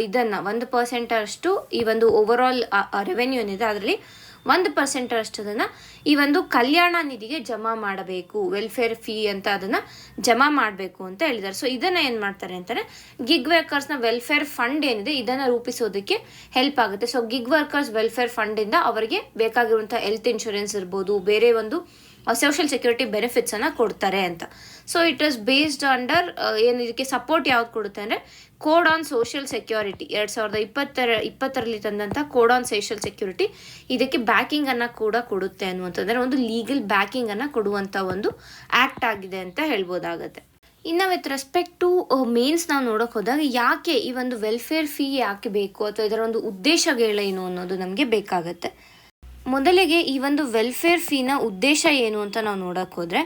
ಇದನ್ನು 1%ರಷ್ಟು ಈ ಒಂದು ಓವರಾಲ್ ರೆವೆನ್ಯೂ ಏನಿದೆ ಅದರಲ್ಲಿ 1%ರಷ್ಟು ಅದನ್ನು ಈ ಒಂದು ಕಲ್ಯಾಣ ನಿಧಿಗೆ ಜಮಾ ಮಾಡಬೇಕು, ವೆಲ್ಫೇರ್ ಫೀ ಅಂತ ಅದನ್ನು ಜಮಾ ಮಾಡಬೇಕು ಅಂತ ಹೇಳಿದ್ದಾರೆ. ಸೊ ಇದನ್ನು ಏನು ಮಾಡ್ತಾರೆ ಅಂತಾರೆ, ಗಿಗ್ ವರ್ಕರ್ಸ್ನ ವೆಲ್ಫೇರ್ ಫಂಡ್ ಏನಿದೆ ಇದನ್ನು ರೂಪಿಸೋದಕ್ಕೆ ಹೆಲ್ಪ್ ಆಗುತ್ತೆ. ಸೊ ಗಿಗ್ ವರ್ಕರ್ಸ್ ವೆಲ್ಫೇರ್ ಫಂಡಿಂದ ಅವರಿಗೆ ಬೇಕಾಗಿರುವಂಥ ಹೆಲ್ತ್ ಇನ್ಶೂರೆನ್ಸ್ ಇರ್ಬೋದು, ಬೇರೆ ಒಂದು ಸೋಷಿಯಲ್ ಸೆಕ್ಯೂರಿಟಿ ಬೆನಿಫಿಟ್ಸನ್ನು ಕೊಡ್ತಾರೆ ಅಂತ. So it is based under ಏನು ಇದಕ್ಕೆ ಸಪೋರ್ಟ್ ಯಾವ್ದು ಕೊಡುತ್ತೆ ಅಂದರೆ ಕೋಡ್ ಆನ್ ಸೋಷಿಯಲ್ ಸೆಕ್ಯೂರಿಟಿ 2020ರಲ್ಲಿ ತಂದಂಥ ಕೋಡ್ ಆನ್ ಸೋಷಿಯಲ್ ಸೆಕ್ಯೂರಿಟಿ ಇದಕ್ಕೆ ಬ್ಯಾಕಿಂಗನ್ನು ಕೂಡ ಕೊಡುತ್ತೆ ಅನ್ನುವಂಥದ್ದು, ಒಂದು ಲೀಗಲ್ ಬ್ಯಾಕಿಂಗನ್ನು ಕೊಡುವಂಥ ಒಂದು ಆ್ಯಕ್ಟ್ ಆಗಿದೆ ಅಂತ ಹೇಳ್ಬೋದಾಗತ್ತೆ. ಇನ್ನು ವಿತ್ ರೆಸ್ಪೆಕ್ಟ್ ಟು ಮೇನ್ಸ್ ನಾವು ನೋಡೋಕೆ ಹೋದಾಗ ಯಾಕೆ ಈ ಒಂದು ವೆಲ್ಫೇರ್ ಫೀ ಯಾಕೆ ಬೇಕು ಅಥವಾ ಇದರ ಒಂದು ಉದ್ದೇಶಗಳೇನು ಅನ್ನೋದು ನಮಗೆ ಬೇಕಾಗತ್ತೆ. ಮೊದಲಿಗೆ ಈ ಒಂದು ವೆಲ್ಫೇರ್ ಫೀನ ಉದ್ದೇಶ ಏನು ಅಂತ ನಾವು ನೋಡೋಕೆ ಹೋದರೆ,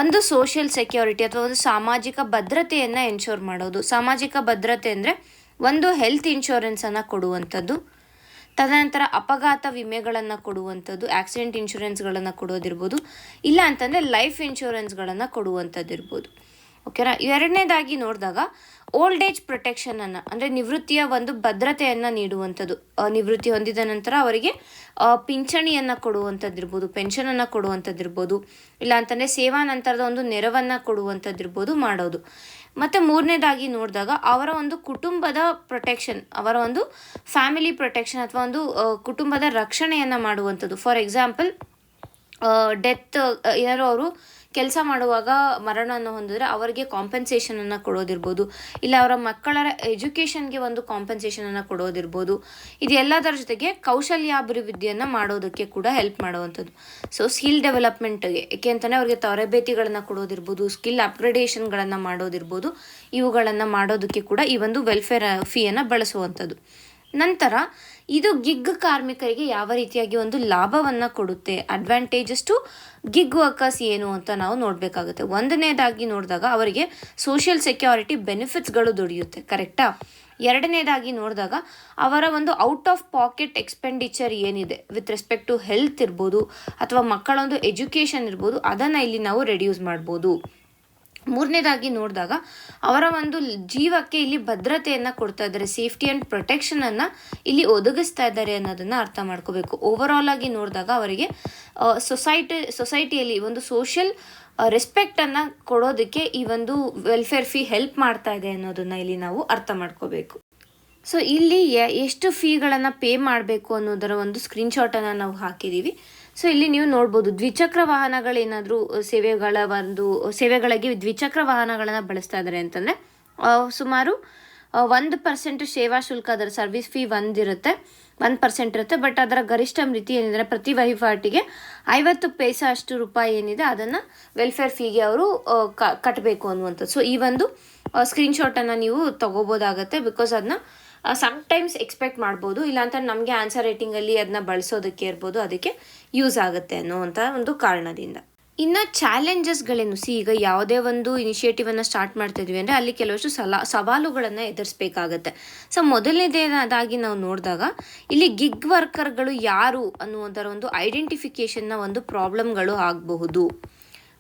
ಒಂದು ಸೋಷಿಯಲ್ ಸೆಕ್ಯೂರಿಟಿ ಅಥವಾ ಒಂದು ಸಾಮಾಜಿಕ ಭದ್ರತೆಯನ್ನು ಎನ್ಶೋರ್ ಮಾಡೋದು. ಸಾಮಾಜಿಕ ಭದ್ರತೆ ಅಂದರೆ ಒಂದು ಹೆಲ್ತ್ ಇನ್ಶೂರೆನ್ಸನ್ನು ಕೊಡುವಂಥದ್ದು, ತದನಂತರ ಅಪಘಾತ ವಿಮೆಗಳನ್ನು ಕೊಡುವಂಥದ್ದು, ಆಕ್ಸಿಡೆಂಟ್ ಇನ್ಶೂರೆನ್ಸ್ಗಳನ್ನು ಕೊಡೋದಿರ್ಬೋದು, ಇಲ್ಲ ಅಂತಂದರೆ ಲೈಫ್ ಇನ್ಶೂರೆನ್ಸ್ಗಳನ್ನು ಕೊಡುವಂಥದ್ದು ಇರ್ಬೋದು. ಓಕೆನಾ? ಎರಡನೇದಾಗಿ ನೋಡಿದಾಗ ಓಲ್ಡ್ ಏಜ್ ಪ್ರೊಟೆಕ್ಷನನ್ನು ಅಂದರೆ ನಿವೃತ್ತಿಯ ಒಂದು ಭದ್ರತೆಯನ್ನು ನೀಡುವಂಥದ್ದು. ನಿವೃತ್ತಿ ಹೊಂದಿದ ನಂತರ ಅವರಿಗೆ ಪಿಂಚಣಿಯನ್ನು ಕೊಡುವಂಥದ್ದಿರ್ಬೋದು, ಪೆನ್ಷನನ್ನು ಕೊಡುವಂಥದ್ದಿರ್ಬೋದು, ಇಲ್ಲ ಅಂತಂದರೆ ಸೇವಾ ನಂತರದ ಒಂದು ನೆರವನ್ನು ಕೊಡುವಂಥದ್ದಿರ್ಬೋದು ಮಾಡೋದು. ಮತ್ತು ಮೂರನೇದಾಗಿ ನೋಡಿದಾಗ ಅವರ ಒಂದು ಕುಟುಂಬದ ಪ್ರೊಟೆಕ್ಷನ್, ಅವರ ಒಂದು ಫ್ಯಾಮಿಲಿ ಪ್ರೊಟೆಕ್ಷನ್ ಅಥವಾ ಒಂದು ಕುಟುಂಬದ ರಕ್ಷಣೆಯನ್ನು ಮಾಡುವಂಥದ್ದು. ಫಾರ್ ಎಕ್ಸಾಂಪಲ್ ಡೆತ್, ಏನಾದ್ರು ಅವರು ಕೆಲಸ ಮಾಡುವಾಗ ಮರಣವನ್ನು ಹೊಂದಿದ್ರೆ ಅವರಿಗೆ ಕಾಂಪೆನ್ಸೇಷನನ್ನು ಕೊಡೋದಿರ್ಬೋದು, ಇಲ್ಲ ಅವರ ಮಕ್ಕಳ ಎಜುಕೇಷನ್ಗೆ ಒಂದು ಕಾಂಪೆನ್ಸೇಷನನ್ನು ಕೊಡೋದಿರ್ಬೋದು. ಇದು ಎಲ್ಲದರ ಜೊತೆಗೆ ಕೌಶಲ್ಯಾಭಿವೃದ್ಧಿಯನ್ನು ಮಾಡೋದಕ್ಕೆ ಕೂಡ ಹೆಲ್ಪ್ ಮಾಡುವಂಥದ್ದು. ಸೊ ಸ್ಕಿಲ್ ಡೆವಲಪ್ಮೆಂಟ್ಗೆ, ಏಕೆ ಅಂತಲೇ ಅವರಿಗೆ ತರಬೇತಿಗಳನ್ನು ಕೊಡೋದಿರ್ಬೋದು, ಸ್ಕಿಲ್ ಅಪ್ಗ್ರೇಡೇಷನ್ಗಳನ್ನು ಮಾಡೋದಿರ್ಬೋದು, ಇವುಗಳನ್ನು ಮಾಡೋದಕ್ಕೆ ಕೂಡ ಈ ಒಂದು ವೆಲ್ಫೇರ್ ಫೀಯನ್ನು ಬಳಸುವಂಥದ್ದು. ನಂತರ ಇದು ಗಿಗ್ ಕಾರ್ಮಿಕರಿಗೆ ಯಾವ ರೀತಿಯಾಗಿ ಒಂದು ಲಾಭವನ್ನು ಕೊಡುತ್ತೆ, ಅಡ್ವಾಂಟೇಜಸ್ ಟು ಗಿಗ್ ವರ್ಕರ್ಸ್ ಏನು ಅಂತ ನಾವು ನೋಡಬೇಕಾಗುತ್ತೆ. ಒಂದನೇದಾಗಿ ನೋಡಿದಾಗ ಅವರಿಗೆ ಸೋಷಿಯಲ್ ಸೆಕ್ಯೂರಿಟಿ ಬೆನಿಫಿಟ್ಸ್ಗಳು ದೊರೆಯುತ್ತೆ, ಕರೆಕ್ಟಾ? ಎರಡನೇದಾಗಿ ನೋಡಿದಾಗ ಅವರ ಒಂದು ಔಟ್ ಆಫ್ ಪಾಕೆಟ್ ಎಕ್ಸ್ಪೆಂಡಿಚರ್ ಏನಿದೆ ವಿತ್ ರೆಸ್ಪೆಕ್ಟ್ ಟು ಹೆಲ್ತ್ ಇರ್ಬೋದು ಅಥವಾ ಮಕ್ಕಳೊಂದು ಎಜುಕೇಷನ್ ಇರ್ಬೋದು, ಅದನ್ನು ಇಲ್ಲಿ ನಾವು ರೆಡ್ಯೂಸ್ ಮಾಡ್ಬೋದು. ಮೂರನೇದಾಗಿ ನೋಡಿದಾಗ ಅವರ ಒಂದು ಜೀವಕ್ಕೆ ಇಲ್ಲಿ ಭದ್ರತೆಯನ್ನು ಕೊಡ್ತಾ ಇದ್ದಾರೆ, ಸೇಫ್ಟಿ ಆ್ಯಂಡ್ ಪ್ರೊಟೆಕ್ಷನನ್ನು ಇಲ್ಲಿ ಒದಗಿಸ್ತಾ ಇದ್ದಾರೆ ಅನ್ನೋದನ್ನು ಅರ್ಥ ಮಾಡ್ಕೋಬೇಕು. ಓವರಾಲ್ ಆಗಿ ನೋಡಿದಾಗ ಅವರಿಗೆ ಸೊಸೈಟಿಯಲ್ಲಿ ಒಂದು ಸೋಷಿಯಲ್ ರೆಸ್ಪೆಕ್ಟನ್ನು ಕೊಡೋದಕ್ಕೆ ಈ ಒಂದು ವೆಲ್ಫೇರ್ ಫೀ ಹೆಲ್ಪ್ ಮಾಡ್ತಾ ಇದೆ ಅನ್ನೋದನ್ನು ಇಲ್ಲಿ ನಾವು ಅರ್ಥ ಮಾಡ್ಕೋಬೇಕು. ಸೊ ಇಲ್ಲಿ ಎಷ್ಟು ಫೀಗಳನ್ನು ಪೇ ಮಾಡಬೇಕು ಅನ್ನೋದರ ಒಂದು ಸ್ಕ್ರೀನ್ಶಾಟನ್ನು ನಾವು ಹಾಕಿದ್ದೀವಿ. ಸೊ ಇಲ್ಲಿ ನೀವು ನೋಡ್ಬೋದು ದ್ವಿಚಕ್ರ ವಾಹನಗಳೇನಾದರೂ ಸೇವೆಗಳಿಗೆ ದ್ವಿಚಕ್ರ ವಾಹನಗಳನ್ನು ಬಳಸ್ತಾ ಇದ್ದಾರೆ ಅಂತಂದರೆ ಸುಮಾರು 1% ಸೇವಾ ಶುಲ್ಕ, ಅದರ ಸರ್ವಿಸ್ ಫೀ ಒಂದಿರುತ್ತೆ, 1% ಇರುತ್ತೆ. ಬಟ್ ಅದರ ಗರಿಷ್ಠ ಮಿತಿ ಏನಿದೆ ಪ್ರತಿ ವಹಿವಾಟಿಗೆ 50 ಪೈಸೆ ಅಷ್ಟು ರೂಪಾಯಿ ಏನಿದೆ ಅದನ್ನು ವೆಲ್ಫೇರ್ ಫೀಗೆ ಅವರು ಕಟ್ಟಬೇಕು ಅನ್ನುವಂಥದ್ದು. ಸೊ ಈ ಒಂದು ಸ್ಕ್ರೀನ್ಶಾಟನ್ನು ನೀವು ತಗೋಬೋದಾಗತ್ತೆ, ಬಿಕಾಸ್ ಅದನ್ನ ಸಮ್ಟೈಮ್ಸ್ ಎಕ್ಸ್ಪೆಕ್ಟ್ ಮಾಡ್ಬೋದು, ಇಲ್ಲಾಂತ ನಮಗೆ ಆನ್ಸರ್ ರೈಟಿಂಗಲ್ಲಿ ಅದನ್ನ ಬಳಸೋದಕ್ಕೆ ಇರ್ಬೋದು, ಅದಕ್ಕೆ ಯೂಸ್ ಆಗುತ್ತೆ ಅನ್ನೋವಂಥ ಒಂದು ಕಾರಣದಿಂದ. ಇನ್ನು ಚಾಲೆಂಜಸ್ಗಳೇನು, ಈಗ ಯಾವುದೇ ಒಂದು ಇನಿಷಿಯೇಟಿವನ್ನು ಸ್ಟಾರ್ಟ್ ಮಾಡ್ತಾ ಇದ್ವಿ ಅಂದರೆ ಅಲ್ಲಿ ಕೆಲವಷ್ಟು ಸವಾಲುಗಳನ್ನು ಎದುರಿಸಬೇಕಾಗತ್ತೆ. ಸೊ ಮೊದಲನೇದಾಗಿ ನಾವು ನೋಡಿದಾಗ ಇಲ್ಲಿ ಗಿಗ್ ವರ್ಕರ್ಗಳು ಯಾರು ಅನ್ನುವಂಥರ ಒಂದು ಐಡೆಂಟಿಫಿಕೇಷನ್ನ ಒಂದು ಪ್ರಾಬ್ಲಮ್ಗಳು ಆಗಬಹುದು.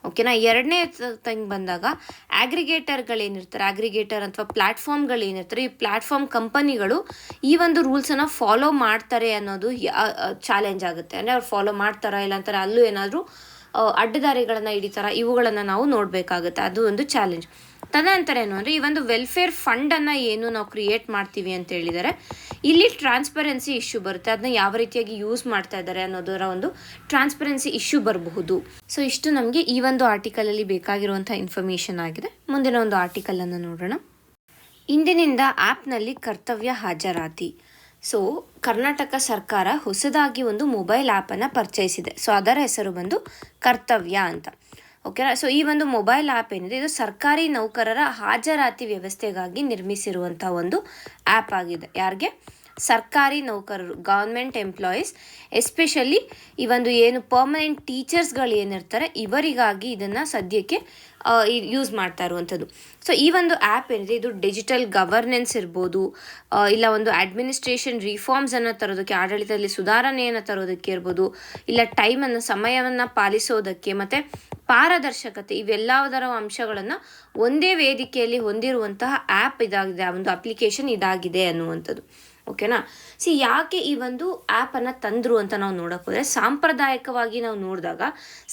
ಓಕೆನಾ. ಎರಡನೇ ತಂಗೆ ಬಂದಾಗ ಅಗ್ರಿಗೇಟರ್ ಅಥವಾ ಪ್ಲ್ಯಾಟ್ಫಾರ್ಮ್ಗಳೇನಿರ್ತಾರೆ, ಈ ಪ್ಲ್ಯಾಟ್ಫಾರ್ಮ್ ಕಂಪನಿಗಳು ಈ ಒಂದು ರೂಲ್ಸನ್ನು ಫಾಲೋ ಮಾಡ್ತಾರೆ ಅನ್ನೋದು ಚಾಲೆಂಜ್ ಆಗುತ್ತೆ. ಅಂದರೆ ಅವ್ರು ಫಾಲೋ ಮಾಡ್ತಾರಾ ಇಲ್ಲ ಅಂತಾರೆ, ಅಲ್ಲೂ ಏನಾದರೂ ಅಡ್ಡದಾರಿಗಳನ್ನು ಹಿಡಿತಾರ, ಇವುಗಳನ್ನು ನಾವು ನೋಡಬೇಕಾಗುತ್ತೆ. ಅದು ಒಂದು ಚಾಲೆಂಜ್. ತದನಂತರ ಏನು ಅಂದರೆ ಈ ಒಂದು ವೆಲ್ಫೇರ್ ಫಂಡನ್ನು ಏನು ನಾವು ಕ್ರಿಯೇಟ್ ಮಾಡ್ತೀವಿ ಅಂತ ಹೇಳಿದರೆ ಇಲ್ಲಿ ಟ್ರಾನ್ಸ್ಪರೆನ್ಸಿ ಇಶ್ಯೂ ಬರುತ್ತೆ. ಅದನ್ನ ಯಾವ ರೀತಿಯಾಗಿ ಯೂಸ್ ಮಾಡ್ತಾ ಇದ್ದಾರೆ ಅನ್ನೋದರ ಒಂದು ಟ್ರಾನ್ಸ್ಪರೆನ್ಸಿ ಇಶ್ಯೂ ಬರಬಹುದು. ಸೊ ಇಷ್ಟು ನಮಗೆ ಈ ಒಂದು ಆರ್ಟಿಕಲಲ್ಲಿ ಬೇಕಾಗಿರುವಂಥ ಇನ್ಫಾರ್ಮೇಷನ್ ಆಗಿದೆ. ಮುಂದಿನ ಒಂದು ಆರ್ಟಿಕಲನ್ನು ನೋಡೋಣ. ಇಂದಿನಿಂದ ಆ್ಯಪ್ನಲ್ಲಿ ಕರ್ತವ್ಯ ಹಾಜರಾತಿ. ಸೊ ಕರ್ನಾಟಕ ಸರ್ಕಾರ ಹೊಸದಾಗಿ ಒಂದು ಮೊಬೈಲ್ ಆ್ಯಪನ್ನು ಪರಿಚಯಿಸಿದೆ. ಸೊ ಅದರ ಹೆಸರು ಬಂದು ಕರ್ತವ್ಯ ಅಂತ. ಓಕೆನಾ. ಸೊ ಈ ಒಂದು ಮೊಬೈಲ್ ಆ್ಯಪ್ ಏನಿದೆ ಇದು ಸರ್ಕಾರಿ ನೌಕರರ ಹಾಜರಾತಿ ವ್ಯವಸ್ಥೆಗಾಗಿ ನಿರ್ಮಿಸಿರುವಂಥ ಒಂದು ಆ್ಯಪ್ ಆಗಿದೆ. ಯಾರಿಗೆ? ಸರ್ಕಾರಿ ನೌಕರರು, ಗೌರ್ಮೆಂಟ್ ಎಂಪ್ಲಾಯೀಸ್, ಎಸ್ಪೆಷಲಿ ಈ ಒಂದು ಏನು ಪರ್ಮನೆಂಟ್ ಟೀಚರ್ಸ್ಗಳು ಏನಿರ್ತಾರೆ ಇವರಿಗಾಗಿ ಇದನ್ನು ಸದ್ಯಕ್ಕೆ ಯೂಸ್ ಮಾಡ್ತಾ ಇರುವಂಥದ್ದು. ಸೊ ಈ ಒಂದು ಆ್ಯಪ್ ಏನಿದೆ ಇದು ಡಿಜಿಟಲ್ ಗವರ್ನೆನ್ಸ್ ಇರ್ಬೋದು, ಇಲ್ಲ ಒಂದು ಅಡ್ಮಿನಿಸ್ಟ್ರೇಷನ್ ರಿಫಾರ್ಮ್ಸನ್ನು ತರೋದಕ್ಕೆ, ಆಡಳಿತದಲ್ಲಿ ಸುಧಾರಣೆಯನ್ನು ತರೋದಕ್ಕೆ ಇರ್ಬೋದು, ಇಲ್ಲ ಸಮಯವನ್ನು ಪಾಲಿಸೋದಕ್ಕೆ ಮತ್ತು ಪಾರದರ್ಶಕತೆ, ಇವೆಲ್ಲದರ ಅಂಶಗಳನ್ನು ಒಂದೇ ವೇದಿಕೆಯಲ್ಲಿ ಹೊಂದಿರುವಂತಹ ಆ್ಯಪ್ ಇದಾಗಿದೆ, ಆ ಒಂದು ಅಪ್ಲಿಕೇಶನ್ ಇದಾಗಿದೆ ಅನ್ನುವಂಥದ್ದು. ಓಕೆನಾ. ಯಾಕೆ ಈ ಒಂದು ಆ್ಯಪನ್ನು ತಂದರು ಅಂತ ನಾವು ನೋಡೋಕೆ ಹೋದರೆ, ಸಾಂಪ್ರದಾಯಿಕವಾಗಿ ನಾವು ನೋಡಿದಾಗ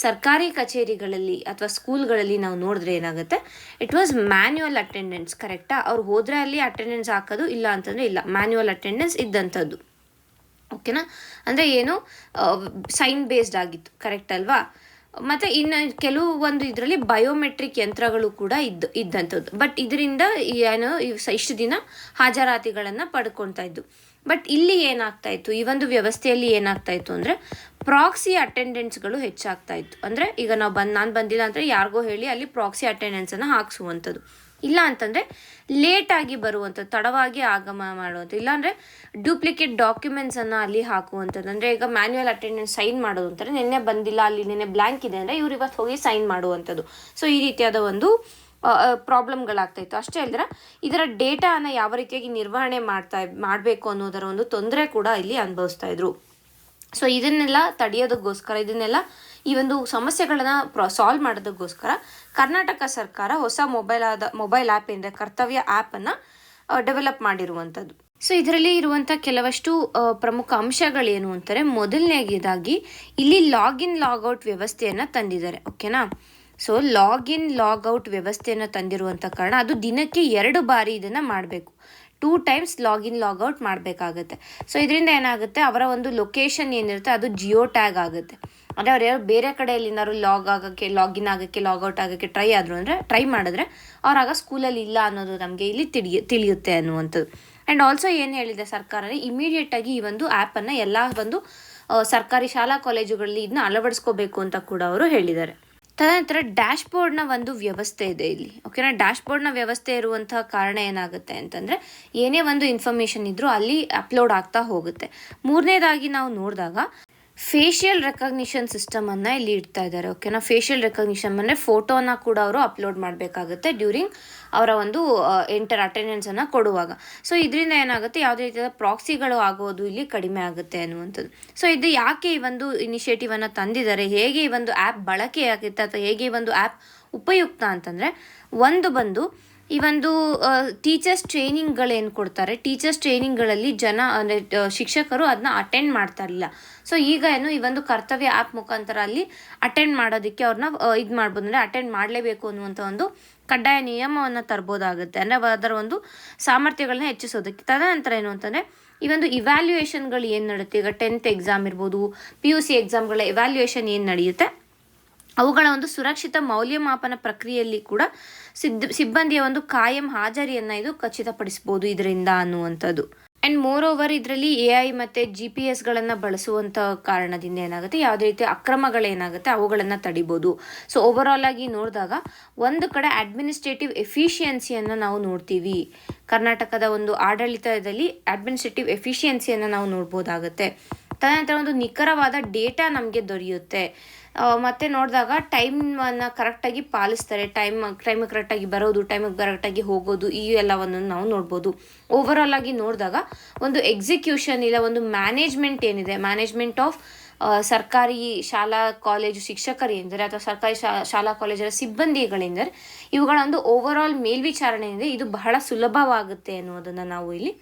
ಸರ್ಕಾರಿ ಕಚೇರಿಗಳಲ್ಲಿ ಅಥವಾ ಸ್ಕೂಲ್ಗಳಲ್ಲಿ ನಾವು ನೋಡಿದ್ರೆ ಏನಾಗುತ್ತೆ, ಇಟ್ ವಾಸ್ ಮ್ಯಾನ್ಯುವಲ್ ಅಟೆಂಡೆನ್ಸ್. ಕರೆಕ್ಟಾ? ಅವ್ರು ಹೋದರೆ ಅಲ್ಲಿ ಅಟೆಂಡೆನ್ಸ್ ಹಾಕೋದು, ಇಲ್ಲ ಅಂತಂದರೆ ಇಲ್ಲ, ಮ್ಯಾನ್ಯುವಲ್ ಅಟೆಂಡೆನ್ಸ್ ಇದ್ದಂಥದ್ದು. ಓಕೆನಾ. ಅಂದರೆ ಏನು, ಸೈನ್ ಬೇಸ್ಡ್ ಆಗಿತ್ತು. ಕರೆಕ್ಟ್ ಅಲ್ವಾ? ಮತ್ತು ಇನ್ನು ಕೆಲವು ಒಂದು ಇದರಲ್ಲಿ ಬಯೋಮೆಟ್ರಿಕ್ ಯಂತ್ರಗಳು ಕೂಡ ಇದ್ದಂಥದ್ದು. ಬಟ್ ಇದರಿಂದ ಏನು ಇಷ್ಟು ದಿನ ಹಾಜರಾತಿಗಳನ್ನು ಪಡ್ಕೊಳ್ತಾ ಇದ್ದು. ಬಟ್ ಇಲ್ಲಿ ಏನಾಗ್ತಾ ಇತ್ತು, ಈ ಒಂದು ವ್ಯವಸ್ಥೆಯಲ್ಲಿ ಏನಾಗ್ತಾ ಇತ್ತು ಅಂದರೆ ಪ್ರಾಕ್ಸಿ ಅಟೆಂಡೆನ್ಸ್ಗಳು ಹೆಚ್ಚಾಗ್ತಾ ಇತ್ತು. ಅಂದರೆ ಈಗ ನಾನು ಬಂದಿಲ್ಲ ಅಂದರೆ ಯಾರಿಗೋ ಹೇಳಿ ಅಲ್ಲಿ ಪ್ರಾಕ್ಸಿ ಅಟೆಂಡೆನ್ಸನ್ನು ಹಾಕಿಸುವಂಥದ್ದು, ಇಲ್ಲ ಅಂತಂದರೆ ಲೇಟಾಗಿ ಬರುವಂಥದ್ದು, ತಡವಾಗಿ ಆಗಮ ಮಾಡುವಂಥದ್ದು, ಇಲ್ಲಾಂದರೆ ಡೂಪ್ಲಿಕೇಟ್ ಡಾಕ್ಯುಮೆಂಟ್ಸನ್ನು ಅಲ್ಲಿ ಹಾಕುವಂಥದ್ದು. ಅಂದರೆ ಈಗ ಮ್ಯಾನ್ಯುವಲ್ ಅಟೆಂಡೆನ್ಸ್ ಸೈನ್ ಮಾಡೋದು ಅಂತಾರೆ, ನಿನ್ನೆ ಬಂದಿಲ್ಲ, ಅಲ್ಲಿ ನಿನ್ನೆ ಬ್ಲ್ಯಾಂಕ್ ಇದೆ ಅಂದರೆ ಇವ್ರು ಇವತ್ತು ಹೋಗಿ ಸೈನ್ ಮಾಡುವಂಥದ್ದು. ಸೊ ಈ ರೀತಿಯಾದ ಒಂದು ಪ್ರಾಬ್ಲಮ್ಗಳಾಗ್ತಾಯಿತ್ತು. ಅಷ್ಟೇ ಅಲ್ಲದೆ ಇದರ ಡೇಟಾನ ಯಾವ ರೀತಿಯಾಗಿ ನಿರ್ವಹಣೆ ಮಾಡಬೇಕು ಅನ್ನೋದರ ಒಂದು ತೊಂದರೆ ಕೂಡ ಇಲ್ಲಿ ಅನುಭವಿಸ್ತಾ ಇದ್ರು. ಸೊ ಇದನ್ನೆಲ್ಲ ತಡೆಯೋದಕ್ಕೋಸ್ಕರ, ಇದನ್ನೆಲ್ಲ ಈ ಒಂದು ಸಮಸ್ಯೆಗಳನ್ನು ಸಾಲ್ವ್ ಮಾಡೋದಕ್ಕೋಸ್ಕರ ಕರ್ನಾಟಕ ಸರ್ಕಾರ ಹೊಸ ಮೊಬೈಲ್ ಆ್ಯಪ್ ಏನಿದೆ ಕರ್ತವ್ಯ ಆ್ಯಪನ್ನು ಡೆವಲಪ್ ಮಾಡಿರುವಂಥದ್ದು. ಸೊ ಇದರಲ್ಲಿ ಇರುವಂಥ ಕೆಲವಷ್ಟು ಪ್ರಮುಖ ಅಂಶಗಳೇನು ಅಂತಾರೆ, ಮೊದಲನೇದಾಗಿ ಇಲ್ಲಿ ಲಾಗಿನ್ ಲಾಗೌಟ್ ವ್ಯವಸ್ಥೆಯನ್ನು ತಂದಿದ್ದಾರೆ. ಓಕೆನಾ. ಸೊ ಲಾಗಿನ್ ಲಾಗೌಟ್ ವ್ಯವಸ್ಥೆಯನ್ನು ತಂದಿರುವಂಥ ಕಾರಣ ಅದು ದಿನಕ್ಕೆ 2 ಬಾರಿ ಇದನ್ನು ಮಾಡಬೇಕು, 2 times ಲಾಗಿನ್ ಲಾಗೌಟ್ ಮಾಡಬೇಕಾಗತ್ತೆ. ಸೊ ಇದರಿಂದ ಏನಾಗುತ್ತೆ, ಅವರ ಒಂದು ಲೊಕೇಶನ್ ಏನಿರುತ್ತೆ ಅದು ಜಿಯೋ ಟ್ಯಾಗ್ ಆಗುತ್ತೆ. ಅಂದರೆ ಅವ್ರು ಯಾರು ಬೇರೆ ಕಡೆಯಲ್ಲಿ ಏನಾದ್ರು ಲಾಗಿನ್ ಆಗೋಕ್ಕೆ ಲಾಗೌಟ್ ಆಗೋಕ್ಕೆ ಟ್ರೈ ಮಾಡಿದ್ರೆ ಅವ್ರಾಗ ಸ್ಕೂಲಲ್ಲಿ ಇಲ್ಲ ಅನ್ನೋದು ನಮಗೆ ಇಲ್ಲಿ ತಿಳಿಯುತ್ತೆ ಅನ್ನುವಂಥದ್ದು. ಆ್ಯಂಡ್ ಆಲ್ಸೋ ಏನು ಹೇಳಿದೆ ಸರ್ಕಾರ, ಇಮಿಡಿಯೇಟಾಗಿ ಈ ಒಂದು ಆ್ಯಪನ್ನು ಎಲ್ಲ ಒಂದು ಸರ್ಕಾರಿ ಶಾಲಾ ಕಾಲೇಜುಗಳಲ್ಲಿ ಇದನ್ನ ಅಳವಡಿಸ್ಕೋಬೇಕು ಅಂತ ಕೂಡ ಅವರು ಹೇಳಿದ್ದಾರೆ. ತದನಂತರ ಡ್ಯಾಶ್ಬೋರ್ಡ್ನ ಒಂದು ವ್ಯವಸ್ಥೆ ಇದೆ ಇಲ್ಲಿ. ಓಕೆನಾ. ಡ್ಯಾಶ್ಬೋರ್ಡ್ನ ವ್ಯವಸ್ಥೆ ಇರುವಂತಹ ಕಾರಣ ಏನಾಗುತ್ತೆ ಅಂತಂದರೆ ಏನೇ ಒಂದು ಇನ್ಫಾರ್ಮೇಷನ್ ಇದ್ರೂ ಅಲ್ಲಿ ಅಪ್ಲೋಡ್ ಆಗ್ತಾ ಹೋಗುತ್ತೆ. ಮೂರನೇದಾಗಿ ನಾವು ನೋಡಿದಾಗ ಫೇಶಿಯಲ್ ರೆಕಗ್ನಿಷನ್ ಸಿಸ್ಟಮನ್ನು ಇಲ್ಲಿ ಇಡ್ತಾ ಇದ್ದಾರೆ. ಓಕೆನಾ. ಫೇಶಿಯಲ್ ರೆಕಗ್ನಿಷನ್ ಅಂದರೆ ಫೋಟೋನ ಕೂಡ ಅವರು ಅಪ್ಲೋಡ್ ಮಾಡಬೇಕಾಗುತ್ತೆ ಡ್ಯೂರಿಂಗ್ ಅವರ ಒಂದು ಅಟೆಂಡೆನ್ಸನ್ನು ಕೊಡುವಾಗ. ಸೊ ಇದರಿಂದ ಏನಾಗುತ್ತೆ, ಯಾವುದೇ ರೀತಿಯ ಪ್ರಾಕ್ಸಿಗಳು ಆಗೋದು ಇಲ್ಲಿ ಕಡಿಮೆ ಆಗುತ್ತೆ ಅನ್ನುವಂಥದ್ದು. ಸೊ ಇದು ಯಾಕೆ ಈ ಒಂದು ಇನಿಷಿಯೇಟಿವನ್ನು ತಂದಿದ್ದಾರೆ, ಹೇಗೆ ಈ ಒಂದು ಆ್ಯಪ್ ಬಳಕೆ ಆಗುತ್ತೆ ಅಥವಾ ಹೇಗೆ ಈ ಒಂದು ಆ್ಯಪ್ ಉಪಯುಕ್ತ ಅಂತಂದರೆ, ಒಂದು ಬಂದು ಈ ಒಂದು ಟೀಚರ್ಸ್ ಟ್ರೈನಿಂಗ್ಗಳೇನು ಕೊಡ್ತಾರೆ, ಟೀಚರ್ಸ್ ಟ್ರೈನಿಂಗ್ಗಳಲ್ಲಿ ಅಂದರೆ ಶಿಕ್ಷಕರು ಅದನ್ನ ಅಟೆಂಡ್ ಮಾಡ್ತಾ ಇರಲಿಲ್ಲ. ಸೊ ಈಗ ಏನು ಈ ಒಂದು ಕರ್ತವ್ಯ ಆ್ಯಪ್ ಮುಖಾಂತರ ಅಲ್ಲಿ ಅಟೆಂಡ್ ಮಾಡೋದಕ್ಕೆ ಅವ್ರನ್ನ ಇದು ಮಾಡ್ಬೋದು, ಅಂದರೆ ಅಟೆಂಡ್ ಮಾಡಲೇಬೇಕು ಅನ್ನುವಂಥ ಒಂದು ಕಡ್ಡಾಯ ನಿಯಮವನ್ನು ತರ್ಬೋದಾಗುತ್ತೆ. ಅಂದರೆ ಅದರ ಒಂದು ಸಾಮರ್ಥ್ಯಗಳನ್ನ ಹೆಚ್ಚಿಸೋದಕ್ಕೆ. ತದನಂತರ ಏನು ಅಂತಂದರೆ ಈ ಒಂದು ಇವ್ಯಾಲ್ಯೂಯೇಷನ್ಗಳು ಏನು ನಡೆಯುತ್ತೆ, ಈಗ 10th ಎಕ್ಸಾಮ್ ಇರ್ಬೋದು, PUC ಎಕ್ಸಾಮ್ಗಳ ಇವ್ಯಾಲ್ಯೂಯೇಷನ್ ಏನು ನಡೆಯುತ್ತೆ, ಅವುಗಳ ಒಂದು ಸುರಕ್ಷಿತ ಮೌಲ್ಯಮಾಪನ ಪ್ರಕ್ರಿಯೆಯಲ್ಲಿ ಕೂಡ ಸಿಬ್ಬಂದಿಯ ಒಂದು ಕಾಯಂ ಹಾಜರಿಯನ್ನು ಇದು ಖಚಿತಪಡಿಸ್ಬೋದು ಇದರಿಂದ ಅನ್ನುವಂಥದ್ದು. ಆ್ಯಂಡ್ ಮೋರ್ ಓವರ್ ಇದರಲ್ಲಿ AI ಮತ್ತು GPS ಬಳಸುವಂಥ ಕಾರಣದಿಂದ ಏನಾಗುತ್ತೆ, ಯಾವುದೇ ರೀತಿಯ ಅಕ್ರಮಗಳೇನಾಗುತ್ತೆ ಅವುಗಳನ್ನು ತಡಿಬೋದು. ಸೊ ಓವರಾಲ್ ಆಗಿ ನೋಡಿದಾಗ ಒಂದು ಕಡೆ ಅಡ್ಮಿನಿಸ್ಟ್ರೇಟಿವ್ ಎಫಿಷಿಯನ್ಸಿಯನ್ನು ನಾವು ನೋಡ್ತೀವಿ. ಕರ್ನಾಟಕದ ಒಂದು ಆಡಳಿತದಲ್ಲಿ ಅಡ್ಮಿನಿಸ್ಟ್ರೇಟಿವ್ ಎಫಿಷಿಯನ್ಸಿಯನ್ನು ನಾವು ನೋಡ್ಬೋದಾಗುತ್ತೆ. ತದನಂತರ ಒಂದು ನಿಖರವಾದ ಡೇಟಾ ನಮಗೆ ದೊರೆಯುತ್ತೆ. ಮತ್ತು ನೋಡಿದಾಗ ಟೈಮನ್ನು ಕರೆಕ್ಟಾಗಿ ಪಾಲಿಸ್ತಾರೆ. ಟೈಮಿಗೆ ಕರೆಕ್ಟಾಗಿ ಬರೋದು, ಟೈಮಿಗೆ ಕರೆಕ್ಟಾಗಿ ಹೋಗೋದು, ಈ ಎಲ್ಲವನ್ನು ನಾವು ನೋಡ್ಬೋದು. ಓವರಾಲ್ ಆಗಿ ನೋಡಿದಾಗ ಒಂದು ಎಕ್ಸಿಕ್ಯೂಷನ್ ಇಲ್ಲ ಒಂದು ಮ್ಯಾನೇಜ್ಮೆಂಟ್ ಏನಿದೆ, ಮ್ಯಾನೇಜ್ಮೆಂಟ್ ಆಫ್ ಸರ್ಕಾರಿ ಶಾಲಾ ಕಾಲೇಜು ಶಿಕ್ಷಕರೇಂದರೆ ಅಥವಾ ಸರ್ಕಾರಿ ಶಾಲಾ ಕಾಲೇಜರ ಸಿಬ್ಬಂದಿಗಳೆಂದರೆ ಇವುಗಳ ಒಂದು ಓವರಾಲ್ ಮೇಲ್ವಿಚಾರಣೆಯಿಂದ ಇದು ಬಹಳ ಸುಲಭವಾಗುತ್ತೆ ಅನ್ನೋದನ್ನು ನಾವು ಇಲ್ಲಿ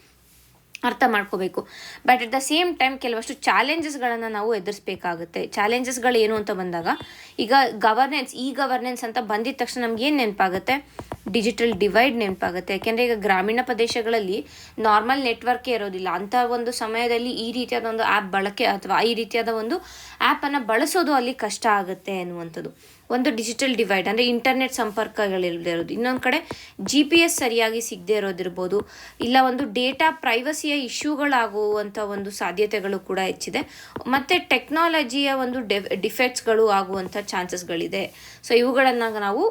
ಅರ್ಥ ಮಾಡ್ಕೋಬೇಕು. But at the same time ಕೆಲವಷ್ಟು ಚಾಲೆಂಜಸ್ಗಳನ್ನು ನಾವು ಎದುರಿಸಬೇಕಾಗುತ್ತೆ. ಚಾಲೆಂಜಸ್ಗಳು ಏನು ಅಂತ ಬಂದಾಗ ಈಗ ಗವರ್ನೆನ್ಸ್ ಅಂತ ಬಂದಿದ ತಕ್ಷಣ ನಮ್ಗೆ ಏನು ನೆನಪಾಗುತ್ತೆ, ಡಿಜಿಟಲ್ ಡಿವೈಡ್ ನೆನಪಾಗುತ್ತೆ. ಯಾಕೆಂದರೆ ಈಗ ಗ್ರಾಮೀಣ ಪ್ರದೇಶಗಳಲ್ಲಿ ನಾರ್ಮಲ್ ನೆಟ್ವರ್ಕೇ ಇರೋದಿಲ್ಲ. ಅಂಥ ಒಂದು ಸಮಯದಲ್ಲಿ ಈ ರೀತಿಯಾದ ಒಂದು ಆ್ಯಪ್ ಬಳಕೆ ಅಥವಾ ಈ ರೀತಿಯಾದ ಒಂದು ಆ್ಯಪನ್ನು ಬಳಸೋದು ಅಲ್ಲಿ ಕಷ್ಟ ಆಗುತ್ತೆ ಅನ್ನುವಂಥದ್ದು. ಒಂದು ಡಿಜಿಟಲ್ ಡಿವೈಡ್ ಅಂದರೆ ಇಂಟರ್ನೆಟ್ ಸಂಪರ್ಕಗಳಿಲ್ಲದೆ ಇರೋದು, ಇನ್ನೊಂದು ಕಡೆ GPS ಸರಿಯಾಗಿ ಸಿಗದೆ ಇರೋದಿರ್ಬೋದು, ಇಲ್ಲ ಒಂದು ಡೇಟಾ ಪ್ರೈವಸಿಯ ಇಶ್ಯೂಗಳಾಗುವಂಥ ಒಂದು ಸಾಧ್ಯತೆಗಳು ಕೂಡ ಹೆಚ್ಚಿದೆ. ಮತ್ತು ಟೆಕ್ನಾಲಜಿಯ ಒಂದು ಡಿಫೆಕ್ಟ್ಸ್ಗಳು ಆಗುವಂಥ ಚಾನ್ಸಸ್ಗಳಿದೆ. ಸೊ ಇವುಗಳನ್ನು ನಾವು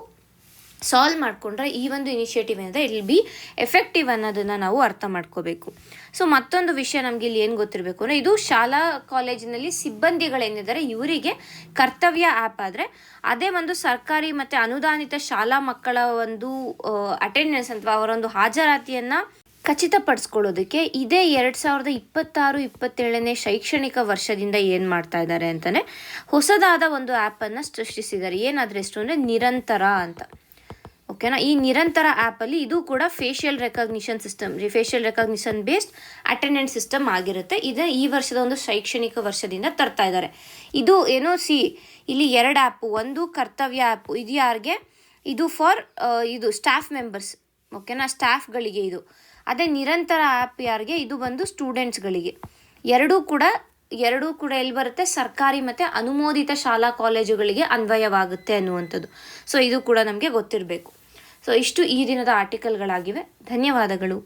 ಸಾಲ್ವ್ ಮಾಡಿಕೊಂಡ್ರೆ ಈ ಒಂದು ಇನಿಷಿಯೇಟಿವ್ ಏನಿದೆ ಇಟ್ ವಿಲ್ ಬಿ ಎಫೆಕ್ಟಿವ್ ಅನ್ನೋದನ್ನು ನಾವು ಅರ್ಥ ಮಾಡ್ಕೋಬೇಕು. ಸೊ ಮತ್ತೊಂದು ವಿಷಯ ನಮಗೆ ಇಲ್ಲಿ ಏನು ಗೊತ್ತಿರಬೇಕು ಅಂದರೆ, ಇದು ಶಾಲಾ ಕಾಲೇಜಿನಲ್ಲಿ ಸಿಬ್ಬಂದಿಗಳೇನಿದ್ದಾರೆ ಇವರಿಗೆ ಕರ್ತವ್ಯ ಆ್ಯಪ್ ಆದರೆ, ಅದೇ ಒಂದು ಸರ್ಕಾರಿ ಮತ್ತು ಅನುದಾನಿತ ಶಾಲಾ ಮಕ್ಕಳ ಒಂದು ಅಟೆಂಡೆನ್ಸ್ ಅಥವಾ ಅವರ ಒಂದು ಹಾಜರಾತಿಯನ್ನು ಖಚಿತಪಡಿಸ್ಕೊಳ್ಳೋದಕ್ಕೆ ಇದೇ 2026-27ನೇ ಶೈಕ್ಷಣಿಕ ವರ್ಷದಿಂದ ಏನು ಮಾಡ್ತಾ ಇದ್ದಾರೆ ಅಂತಲೇ ಹೊಸದಾದ ಒಂದು ಆ್ಯಪನ್ನು ಸೃಷ್ಟಿಸಿದ್ದಾರೆ. ಏನಾದರೂ ಎಷ್ಟು ಅಂದರೆ ನಿರಂತರ ಅಂತ. ಓಕೆನಾ, ಈ ನಿರಂತರ ಆ್ಯಪಲ್ಲಿ ಇದು ಕೂಡ facial recognition based attendance system ಆಗಿರುತ್ತೆ. ಈ ವರ್ಷದ ಒಂದು ಶೈಕ್ಷಣಿಕ ವರ್ಷದಿಂದ ತರ್ತಾ ಇದ್ದಾರೆ. ಇದು ಏನೋ ಇಲ್ಲಿ 2 ಆ್ಯಪು, ಒಂದು ಕರ್ತವ್ಯ ಆ್ಯಪು, ಇದು ಯಾರಿಗೆ, ಇದು ಫಾರ್ ಇದು ಸ್ಟಾಫ್ ಮೆಂಬರ್ಸ್, ಓಕೆನಾ, ಸ್ಟಾಫ್ಗಳಿಗೆ ಇದು. ಅದೇ ನಿರಂತರ ಆ್ಯಪ್ ಯಾರಿಗೆ, ಇದು ಬಂದು ಸ್ಟೂಡೆಂಟ್ಸ್ಗಳಿಗೆ. ಎರಡೂ ಕೂಡ ಎಲ್ಲಿ ಬರುತ್ತೆ, ಸರ್ಕಾರಿ ಮತ್ತು ಅನುಮೋದಿತ ಶಾಲಾ ಕಾಲೇಜುಗಳಿಗೆ ಅನ್ವಯವಾಗುತ್ತೆ ಅನ್ನುವಂಥದ್ದು. ಸೊ ಇದು ಕೂಡ ನಮಗೆ ಗೊತ್ತಿರಬೇಕು. ಸೊ ಇಷ್ಟು ಈ ದಿನದ ಆರ್ಟಿಕಲ್ಗಳಾಗಿವೆ. ಧನ್ಯವಾದಗಳು.